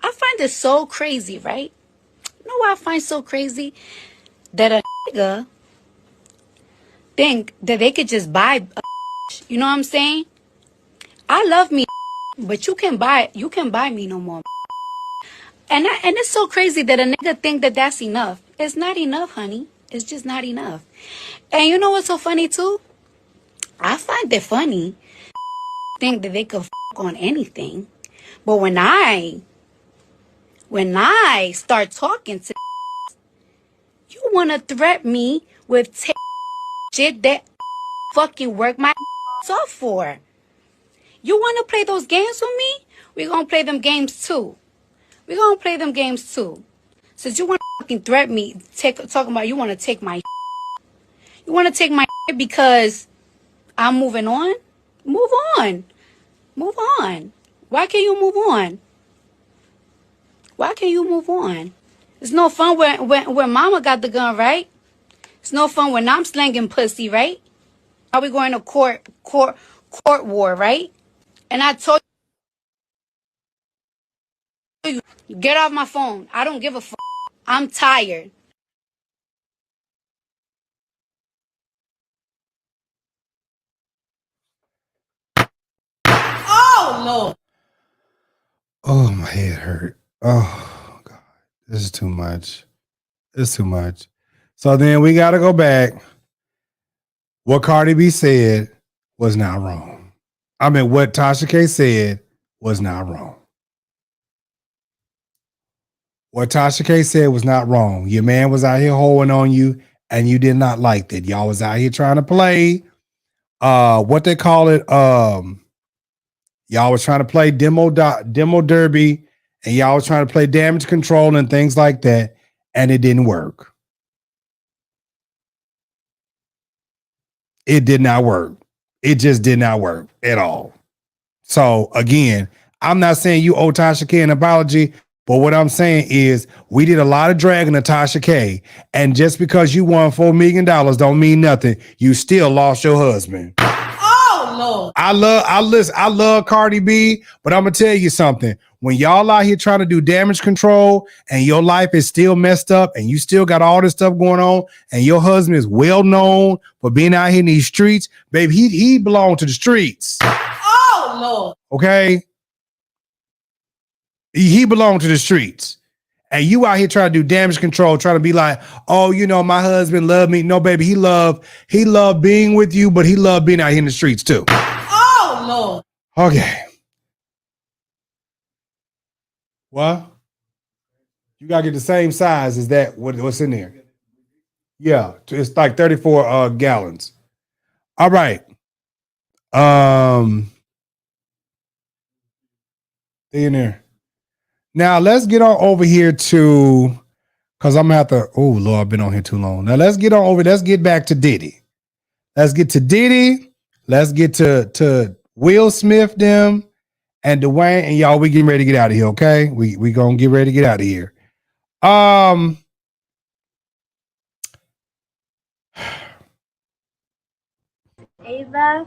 I find it so crazy, right? You know what I find so crazy? That a nigga think that they could just buy you know what I'm saying? I love me, but you can buy me no more. And it's so crazy that a nigga think that that's enough. It's not enough, honey. It's just not enough. And you know what's so funny too? I find it funny think that they could on anything. But when I start talking to you want to threaten me with shit that fucking work my off for. You want to play those games with me? We're going to play them games too. Since you want to fucking threaten me, talking about you want to take my you want to take my because I'm moving on? Move on. Why can't you move on? It's no fun when mama got the gun, right? It's no fun when I'm slanging pussy, right? Are we going to court war, right? And I told you, get off my phone. I don't give a fuck. I'm tired. Oh, Lord. Oh, my head hurt. Oh, God. This is too much. It's too much. So then we got to go back. What Cardi B said was not wrong. I mean, what Tasha K said was not wrong. What Tasha K said was not wrong. Your man was out here hoeing on you, and you did not like that. Y'all was out here trying to play, what they call it, y'all was trying to play demo derby, and y'all was trying to play damage control and things like that, and it didn't work. It did not work. It just did not work at all. So again, I'm not saying you owe Tasha K an apology, but what I'm saying is we did a lot of dragging of Tasha K, and just because you won $4 million don't mean nothing. You still lost your husband. Oh, Lord. I love Cardi B, but I'm gonna tell you something. When y'all out here trying to do damage control and your life is still messed up and you still got all this stuff going on and your husband is well known for being out here in these streets, baby, he belonged to the streets. Oh, Lord. Okay? He belonged to the streets. And you out here trying to do damage control, trying to be like, oh, you know, my husband loved me. No, baby, he loved being with you, but he loved being out here in the streets too. Oh, Lord. Okay. What? You gotta get the same size as that. What's in there? Yeah, it's like 34 gallons. All right. Stay in there. Now let's get on over here to, because I'm gonna have to. Oh Lord, I've been on here too long. Now let's get on over. Let's get back to Diddy. Let's get to Diddy. Let's get to Will Smith, them, and Dwayne, and y'all. We getting ready to get out of here. Okay, we gonna get ready to get out of here. Ava,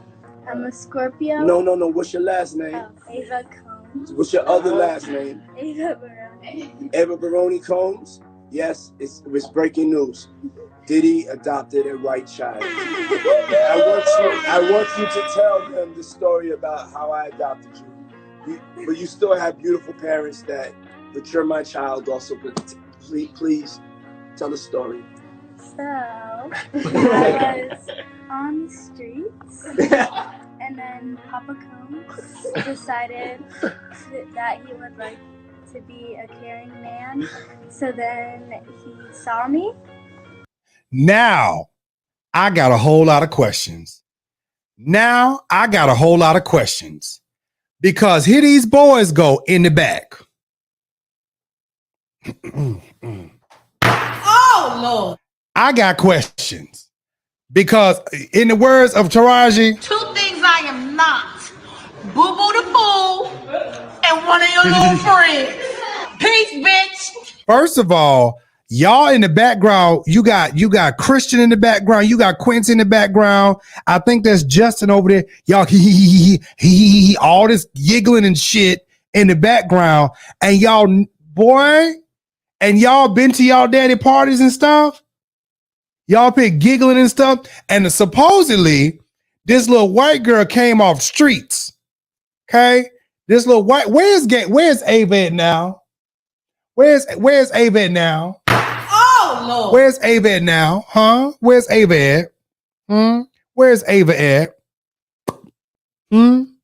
I'm a Scorpio. No. What's your last name? Oh, Ava Combs. What's your other last name? Ava Baroni. Ava Baroni Combs? Yes, it was breaking news. Diddy adopted a white child. I want you to tell them the story about how I adopted you. But you still have beautiful parents but you're my child also. But please tell the story. So, I was on the streets, and then Papa Combs decided that he would like to be a caring man. So then he saw me. Now, I got a whole lot of questions. Because here these boys go in the back. Oh, Lord. I got questions. Because in the words of Taraji, 2 things I am not. Boo-boo the fool and one of your little friends. Peace, bitch. first of all, y'all in the background, you got Christian in the background, you got Quincy in the background. I think that's Justin over there. Y'all all this giggling and shit in the background. And y'all, boy, and y'all been to y'all daddy parties and stuff. Y'all been giggling and stuff. And supposedly, this little white girl came off streets. Okay? This little white, where's Ava at now? Where's Ava at now? Oh, Lord. Where's Ava at now? Huh? Where's Ava at? Where's Ava at?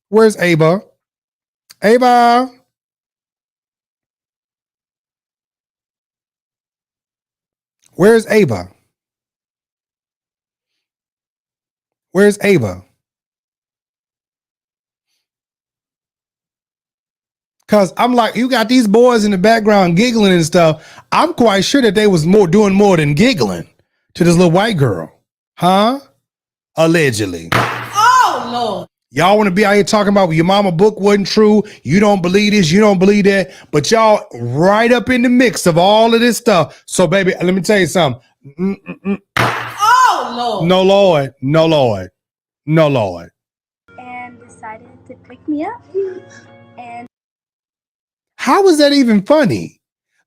Where's Ava? Ava. Where's Ava? Where's Ava? Cause I'm like, you got these boys in the background giggling and stuff. I'm quite sure that they was doing more than giggling to this little white girl. Huh? Allegedly. Oh, Lord. Y'all want to be out here talking about your mama book wasn't true. You don't believe this. You don't believe that. But y'all right up in the mix of all of this stuff. So, baby, let me tell you something. Oh, Lord. No, Lord. No, Lord. No, Lord. And decided to pick me up. And How is that even funny?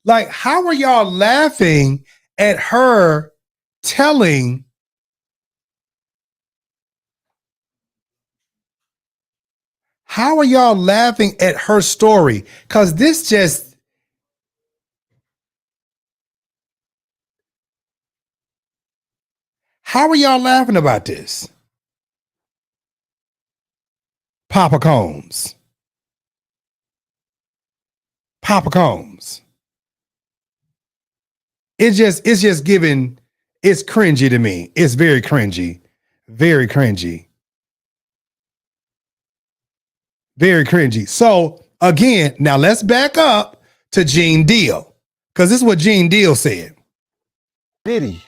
Like, how are y'all laughing at her telling? How are y'all laughing at her story? Because this just, how are y'all laughing about this? Papa Combs. Papa Combs. It's just giving, it's cringy to me. It's very cringy. Very cringy. Very cringy. So again, now let's back up to Gene Deal. Because this is what Gene Deal said. Diddy.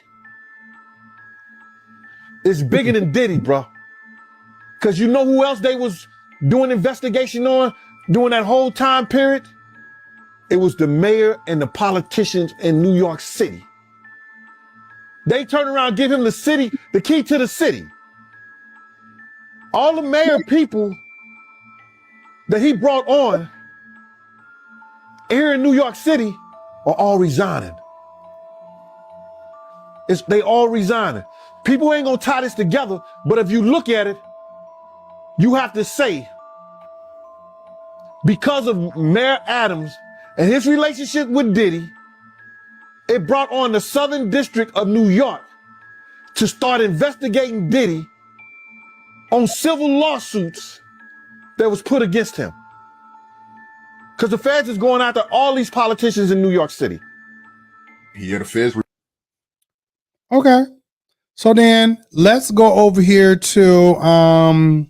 It's bigger than Diddy, bro. Because you know who else they was doing investigation on during that whole time period? It was the mayor and the politicians in New York City. They turn around and give him the key to the city. All the mayor people that he brought on here in New York City are all resigning. They all resigning. People ain't gonna tie this together, but if you look at it, you have to say, because of Mayor Adams and his relationship with Diddy, it brought on the Southern District of New York to start investigating Diddy on civil lawsuits that was put against him. Because the feds is going after all these politicians in New York City. Yeah, the feds were. Okay. So then let's go over here to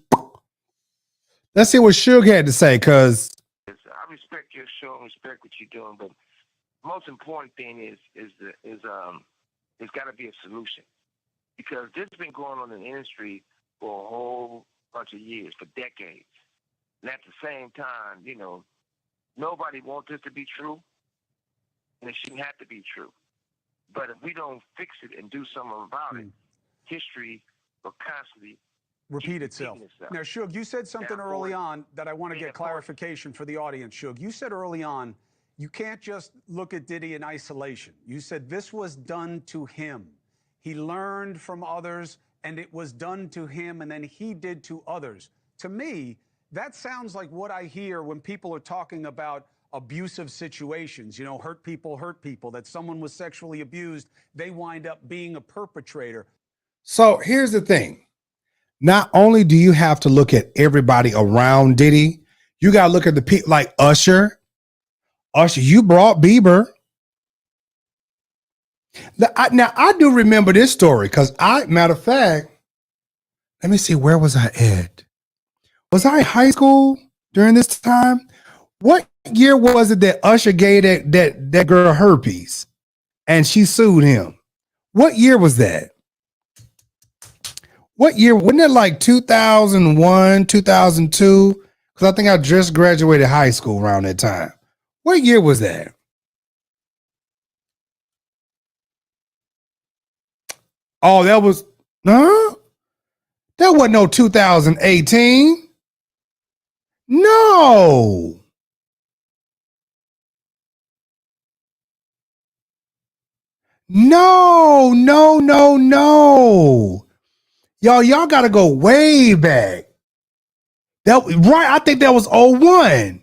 let's see what Suge had to say, because I respect your show and respect what you're doing, but the most important thing is there's got to be a solution, because this has been going on in the industry for a whole bunch of years, for decades, and at the same time, you know, nobody wants this to be true, and it shouldn't have to be true. But if we don't fix it and do something about it, history will constantly repeat itself. Now, Suge, you said something early on that I want to get clarification for the audience, Suge. You said early on, you can't just look at Diddy in isolation. You said this was done to him. He learned from others, and it was done to him, and then he did to others. To me, that sounds like what I hear when people are talking about abusive situations, you know, hurt people, that someone was sexually abused, they wind up being a perpetrator. So here's the thing. Not only do you have to look at everybody around Diddy, you got to look at the people like Usher. Usher, you brought Bieber. Now, I do remember this story because matter of fact, let me see, where was I at? Was I in high school during this time? What year was it that Usher gave that girl herpes and she sued him? What year was that? What year? Wasn't it like 2001, 2002? Because I think I just graduated high school around that time. What year was that? Oh, that was, huh? That wasn't no 2018. No. No. Y'all got to go way back. I think that was 01.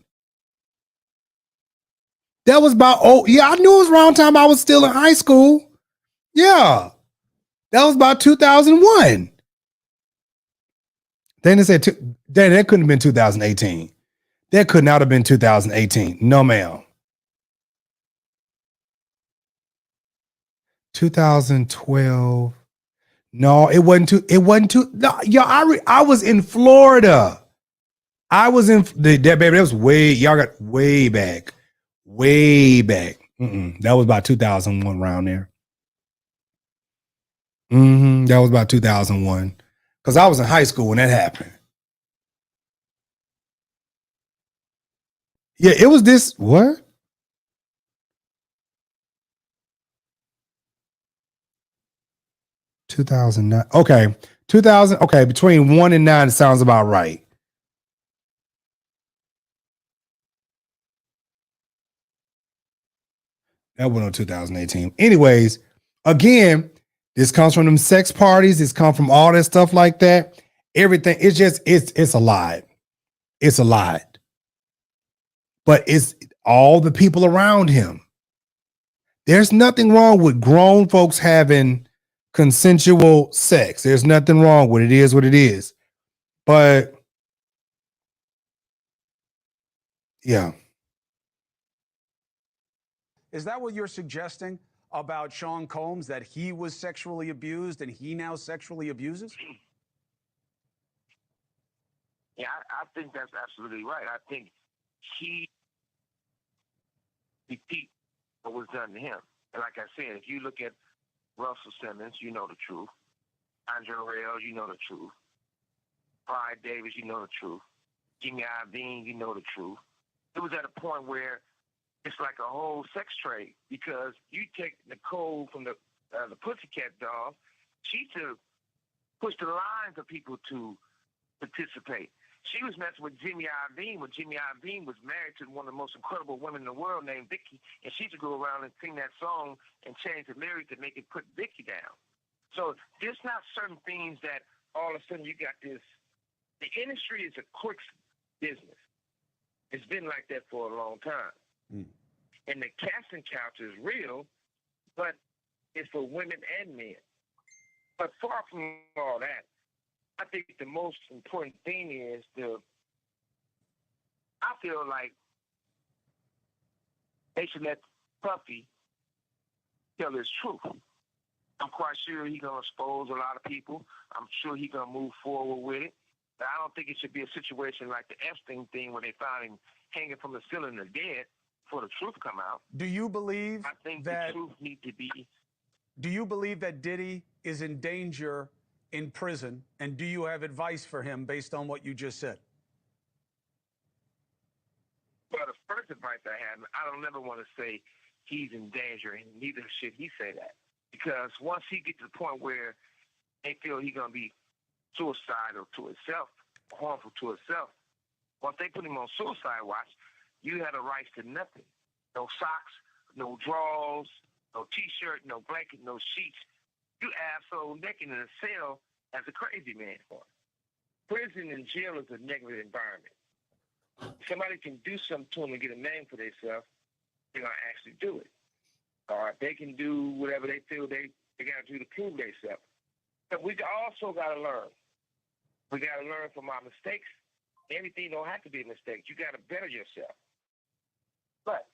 That was about, I knew it was around time I was still in high school. Yeah. That was about 2001. Then they said, that couldn't have been 2018. That could not have been 2018. No, ma'am. 2012. No, it wasn't too. No, I was in Florida. I was in that baby. That was y'all got way back. Way back. That was about 2001 around there. That was about 2001. Because I was in high school when that happened. Yeah, it was this. What? 2009. Okay. 2000. Okay. Between 1 and 9 sounds about right. That went on 2018. Anyways, again, this comes from them sex parties. This comes from all that stuff like that. Everything. It's just, it's a lot. It's a lot. But it's all the people around him. There's nothing wrong with grown folks having consensual sex. There's nothing wrong with it. It is what it is. But yeah. Is that what you're suggesting about Sean Combs, that he was sexually abused and he now sexually abuses? Yeah, I think that's absolutely right. I think he repeat what was done to him. And like I said, if you look at Russell Simmons, you know the truth. Andre Rail, you know the truth. Clyde Davis, you know the truth. Jimmy Iovine, you know the truth. It was at a point where it's like a whole sex trade, because you take Nicole from the Pussycat Dolls, she to push the lines of people to participate. She was messing with Jimmy Iovine when Jimmy Iovine was married to one of the most incredible women in the world named Vicky, and she to go around and sing that song and change the lyrics to make it put Vicky down. So there's not certain things that all of a sudden you got this. The industry is a quick business. It's been like that for a long time. And the casting couch is real, but it's for women and men. But far from all that, I think the most important thing is I feel like they should let Puffy tell his truth. I'm quite sure he's going to expose a lot of people. I'm sure he's going to move forward with it. But I don't think it should be a situation like the Epstein thing where they found him hanging from the ceiling or dead before the truth come out. Do you believe I think that the truth needs to be. Do you believe that Diddy is in danger in prison, and do you have advice for him based on what you just said? Well, the first advice I have, I don't never want to say he's in danger, and neither should he say that. Because once he gets to the point where they feel he's going to be suicidal to himself, harmful to himself, once they put him on suicide watch, you have the rights to nothing. No socks, no drawers, no T-shirt, no blanket, no sheets. You asshole naked in a cell as a crazy man for it. Prison and jail is a negative environment. Somebody can do something to them and get a name for themselves, they're going to actually do it. Or they can do whatever they feel they got to do to prove themselves. But we also got to learn. We got to learn from our mistakes. Everything don't have to be a mistake. You got to better yourself. But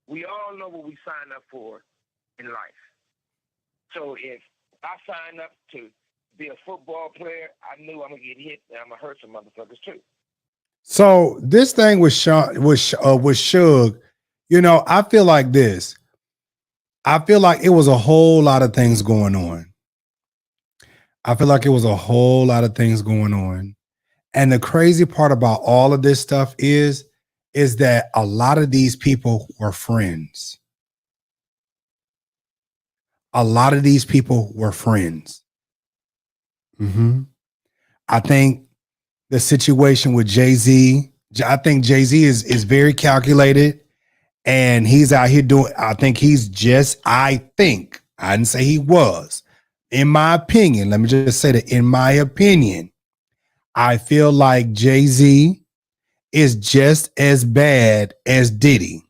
we all know what we sign up for in life. So if I sign up to be a football player, I knew I'm going to get hit and I'm going to hurt some motherfuckers too. So this thing with Suge, I feel like this. I feel like it was a whole lot of things going on. And the crazy part about all of this stuff is that a lot of these people were friends. I think the situation with Jay-Z, I think Jay-Z is very calculated, And he's out here doing, I think, I didn't say he was. In my opinion, let me just say that in my opinion, I feel like Jay-Z is just as bad as Diddy,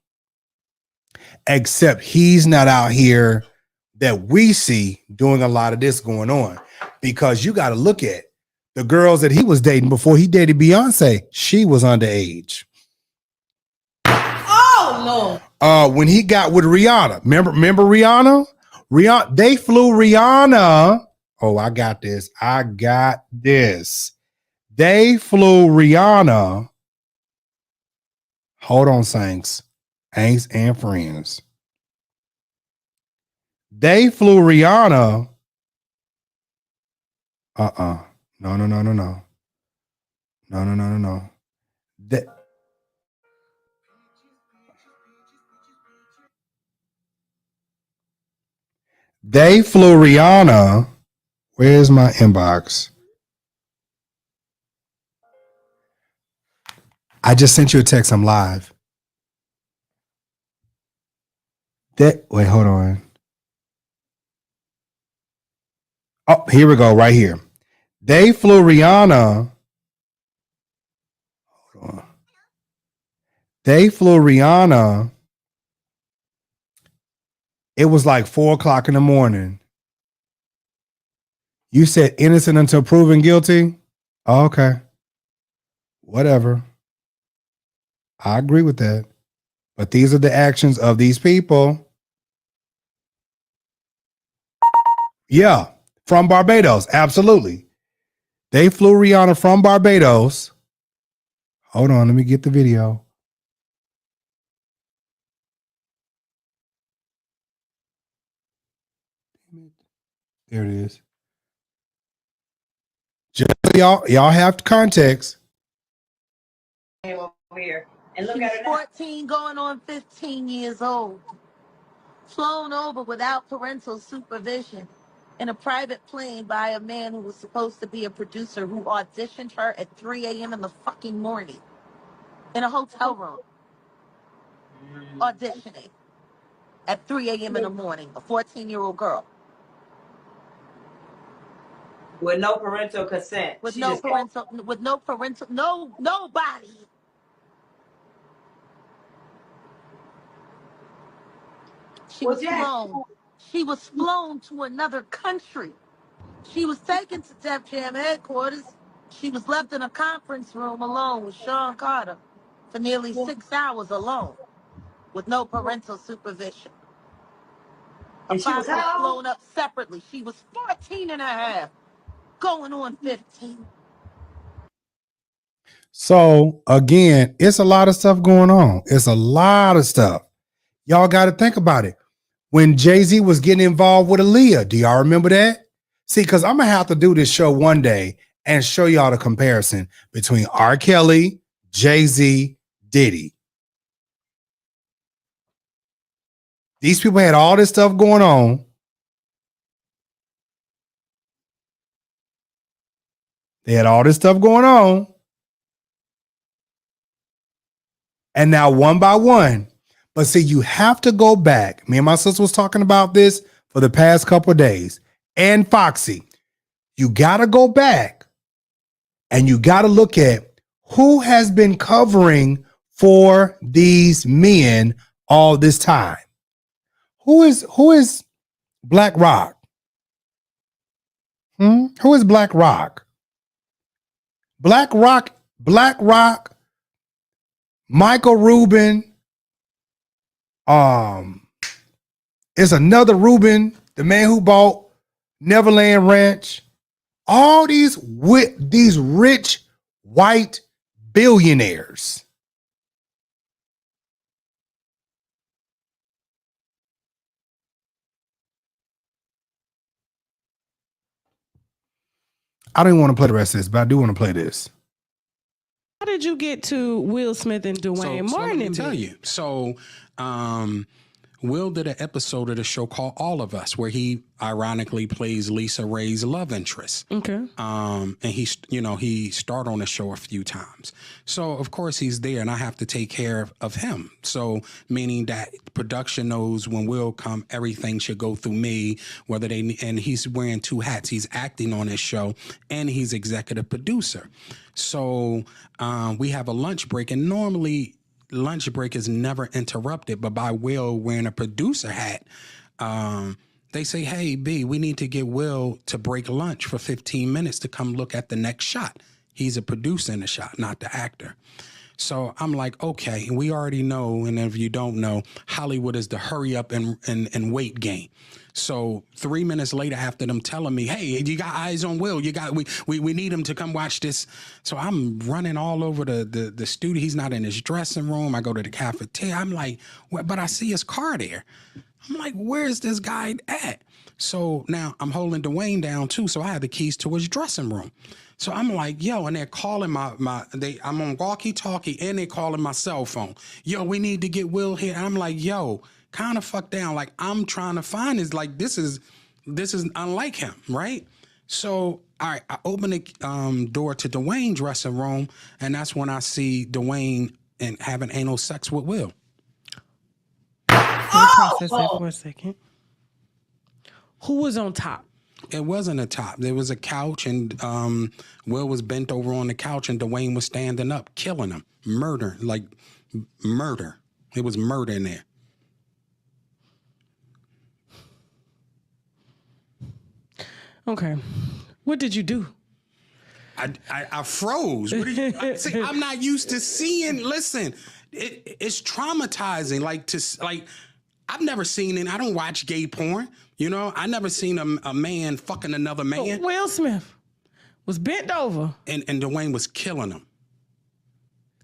except he's not out here that we see doing a lot of this going on, because you got to look at the girls that he was dating before he dated Beyonce. She was underage. Oh, Lord. When he got with Rihanna, remember Rihanna? They flew Rihanna. Oh, I got this. They flew Rihanna. Hold on, Saints and friends. They flew Rihanna. No. No. They flew Rihanna. Where's my inbox? I just sent you a text. I'm live. Wait, hold on. Oh, here we go, right here. They flew Rihanna. Hold on. They flew Rihanna. It was like 4:00 in the morning. You said innocent until proven guilty? Oh, okay. Whatever. I agree with that. But these are the actions of these people. Yeah, from Barbados. Absolutely. They flew Rihanna from Barbados. Hold on, let me get the video. There it is. Just so y'all have context. Over here. And look at her now. 14 going on 15 years old. Flown over without parental supervision in a private plane by a man who was supposed to be a producer who auditioned her at 3 a.m. in the fucking morning in a hotel room. Auditioning at 3 a.m. in the morning, a 14-year-old girl. With no parental consent. With no parental, nobody. She was flown. She was flown to another country. She was taken to Def Jam headquarters. She was left in a conference room alone with Sean Carter for nearly 6 hours alone with no parental supervision. Her father was flown up separately. She was 14 and a half, going on 15. So again, it's a lot of stuff going on. It's a lot of stuff. Y'all got to think about it. When Jay-Z was getting involved with Aaliyah, do y'all remember that? See, because I'm going to have to do this show one day and show y'all the comparison between R. Kelly, Jay-Z, Diddy. These people had all this stuff going on. They had all this stuff going on. And now one by one. But see, you have to go back. Me and my sister was talking about this for the past couple of days. And Foxy, you got to go back and you got to look at who has been covering for these men all this time. Who is Black Rock? Who is Black Rock? Black Rock, Michael Rubin, is another Rubin, the man who bought Neverland Ranch. All these rich white billionaires. I don't even want to play the rest of this, but I do want to play this. How did you get to Will Smith and Dwayne Martin? So let me tell you. So Will did an episode of the show called All of Us, where he ironically plays Lisa Ray's love interest. Okay. And he starred on the show a few times. So of course he's there, and I have to take care of him. So meaning that production knows when Will come, everything should go through me. And he's wearing two hats. He's acting on his show, and he's executive producer. So we have a lunch break, and normally lunch break is never interrupted, but by Will wearing a producer hat, they say, hey, B, we need to get Will to break lunch for 15 minutes to come look at the next shot. He's a producer in the shot, not the actor. So I'm like, okay, and we already know, and if you don't know, Hollywood is the hurry up and wait game. So 3 minutes later, after them telling me, hey, you got eyes on Will, we need him to come watch this. So I'm running all over the studio. He's not in his dressing room. I go to the cafeteria. I'm like, but I see his car there. I'm like, where's this guy at? So now I'm holding Dwayne down too. So I have the keys to his dressing room. So I'm like, yo, and they're calling I'm on walkie-talkie, and they're calling my cell phone. Yo, we need to get Will here. And I'm like, yo, kind of fuck down. Like, I'm trying to find this is unlike him, right? So, all right, I open the door to Dwayne's dressing room, and that's when I see Dwayne and having anal sex with Will. Let me process that for a second. Who was on top? It wasn't a top. There was a couch, and Will was bent over on the couch, and Dwayne was standing up, killing him. Murder. It was murder in there. Okay. What did you do? I froze. What you, see, I'm not used to seeing. Listen, it's traumatizing. I've never seen it. I don't watch gay porn. You know, I never seen a man fucking another man. So Will Smith was bent over, and Dwayne was killing him.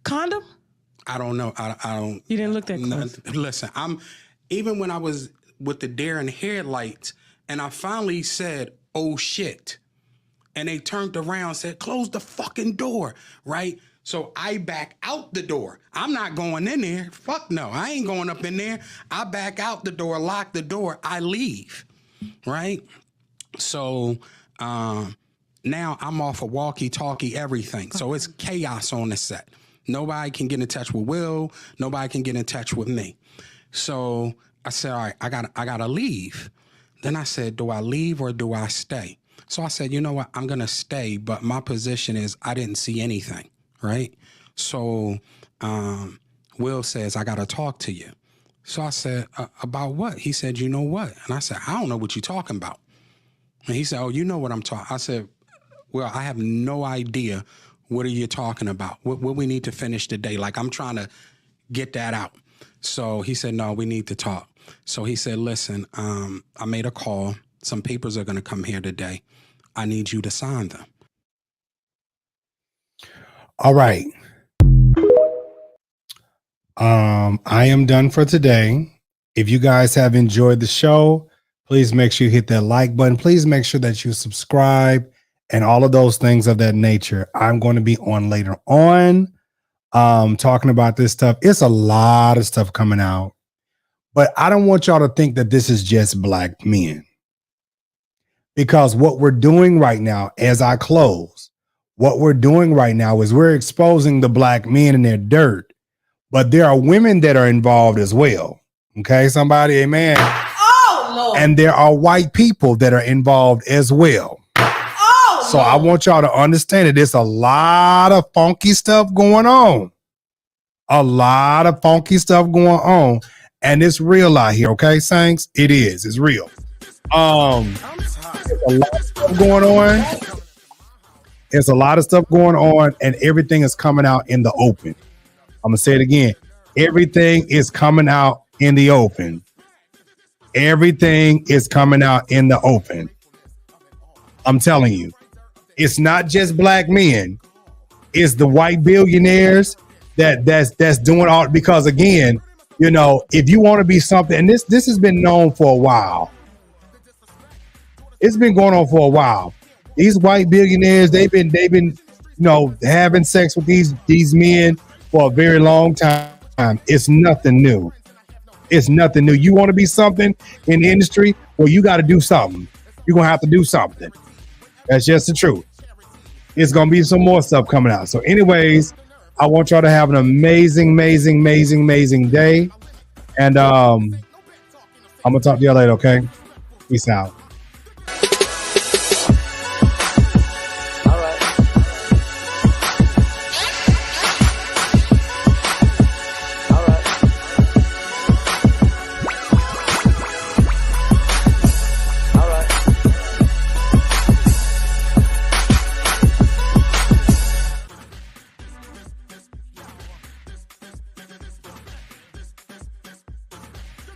Condom? I don't know. I don't. You didn't look that close. Listen, even when I was with the deer and headlights, and I finally said, "Oh shit," and they turned around and said, "Close the fucking door," right? So I back out the door. I'm not going in there. Fuck no, I ain't going up in there. I back out the door, lock the door, I leave, right? So now I'm off of walkie-talkie, everything. So it's chaos on the set. Nobody can get in touch with Will. Nobody can get in touch with me. So I said, all right, I gotta leave. Then I said, do I leave or do I stay? So I said, you know what? I'm gonna stay, but my position is I didn't see anything. Right? So Will says, I got to talk to you. So I said, about what? He said, you know what? And I said, I don't know what you're talking about. And he said, oh, you know what I'm talking. I said, well, I have no idea. What are you talking about? What we need to finish today? Like, I'm trying to get that out. So he said, no, we need to talk. So he said, listen, I made a call. Some papers are going to come here today. I need you to sign them. All right. I am done for today. If you guys have enjoyed the show, please make sure you hit that like button. Please make sure that you subscribe and all of those things of that nature. I'm going to be on later on talking about this stuff. It's a lot of stuff coming out, but I don't want y'all to think that this is just black men, because what we're doing right now, as I close, what we're doing right now is we're exposing the black men in their dirt, but there are women that are involved as well. Okay, somebody, amen. Oh, Lord. And there are white people that are involved as well. Oh, so Lord. I want y'all to understand that there's a lot of funky stuff going on. A lot of funky stuff going on. And it's real out here, okay, Saints? It is. It's real. There's a lot of stuff going on. There's a lot of stuff going on, and everything is coming out in the open. I'm going to say it again. Everything is coming out in the open. Everything is coming out in the open. I'm telling you, it's not just black men. It's the white billionaires that's doing all, because again, you know, if you want to be something, and this has been known for a while. It's been going on for a while. These white billionaires, they've been, you know, having sex with these men for a very long time. It's nothing new. It's nothing new. You want to be something in the industry? Well, you got to do something. You're going to have to do something. That's just the truth. It's going to be some more stuff coming out. So anyways, I want y'all to have an amazing day. And I'm going to talk to y'all later, okay? Peace out.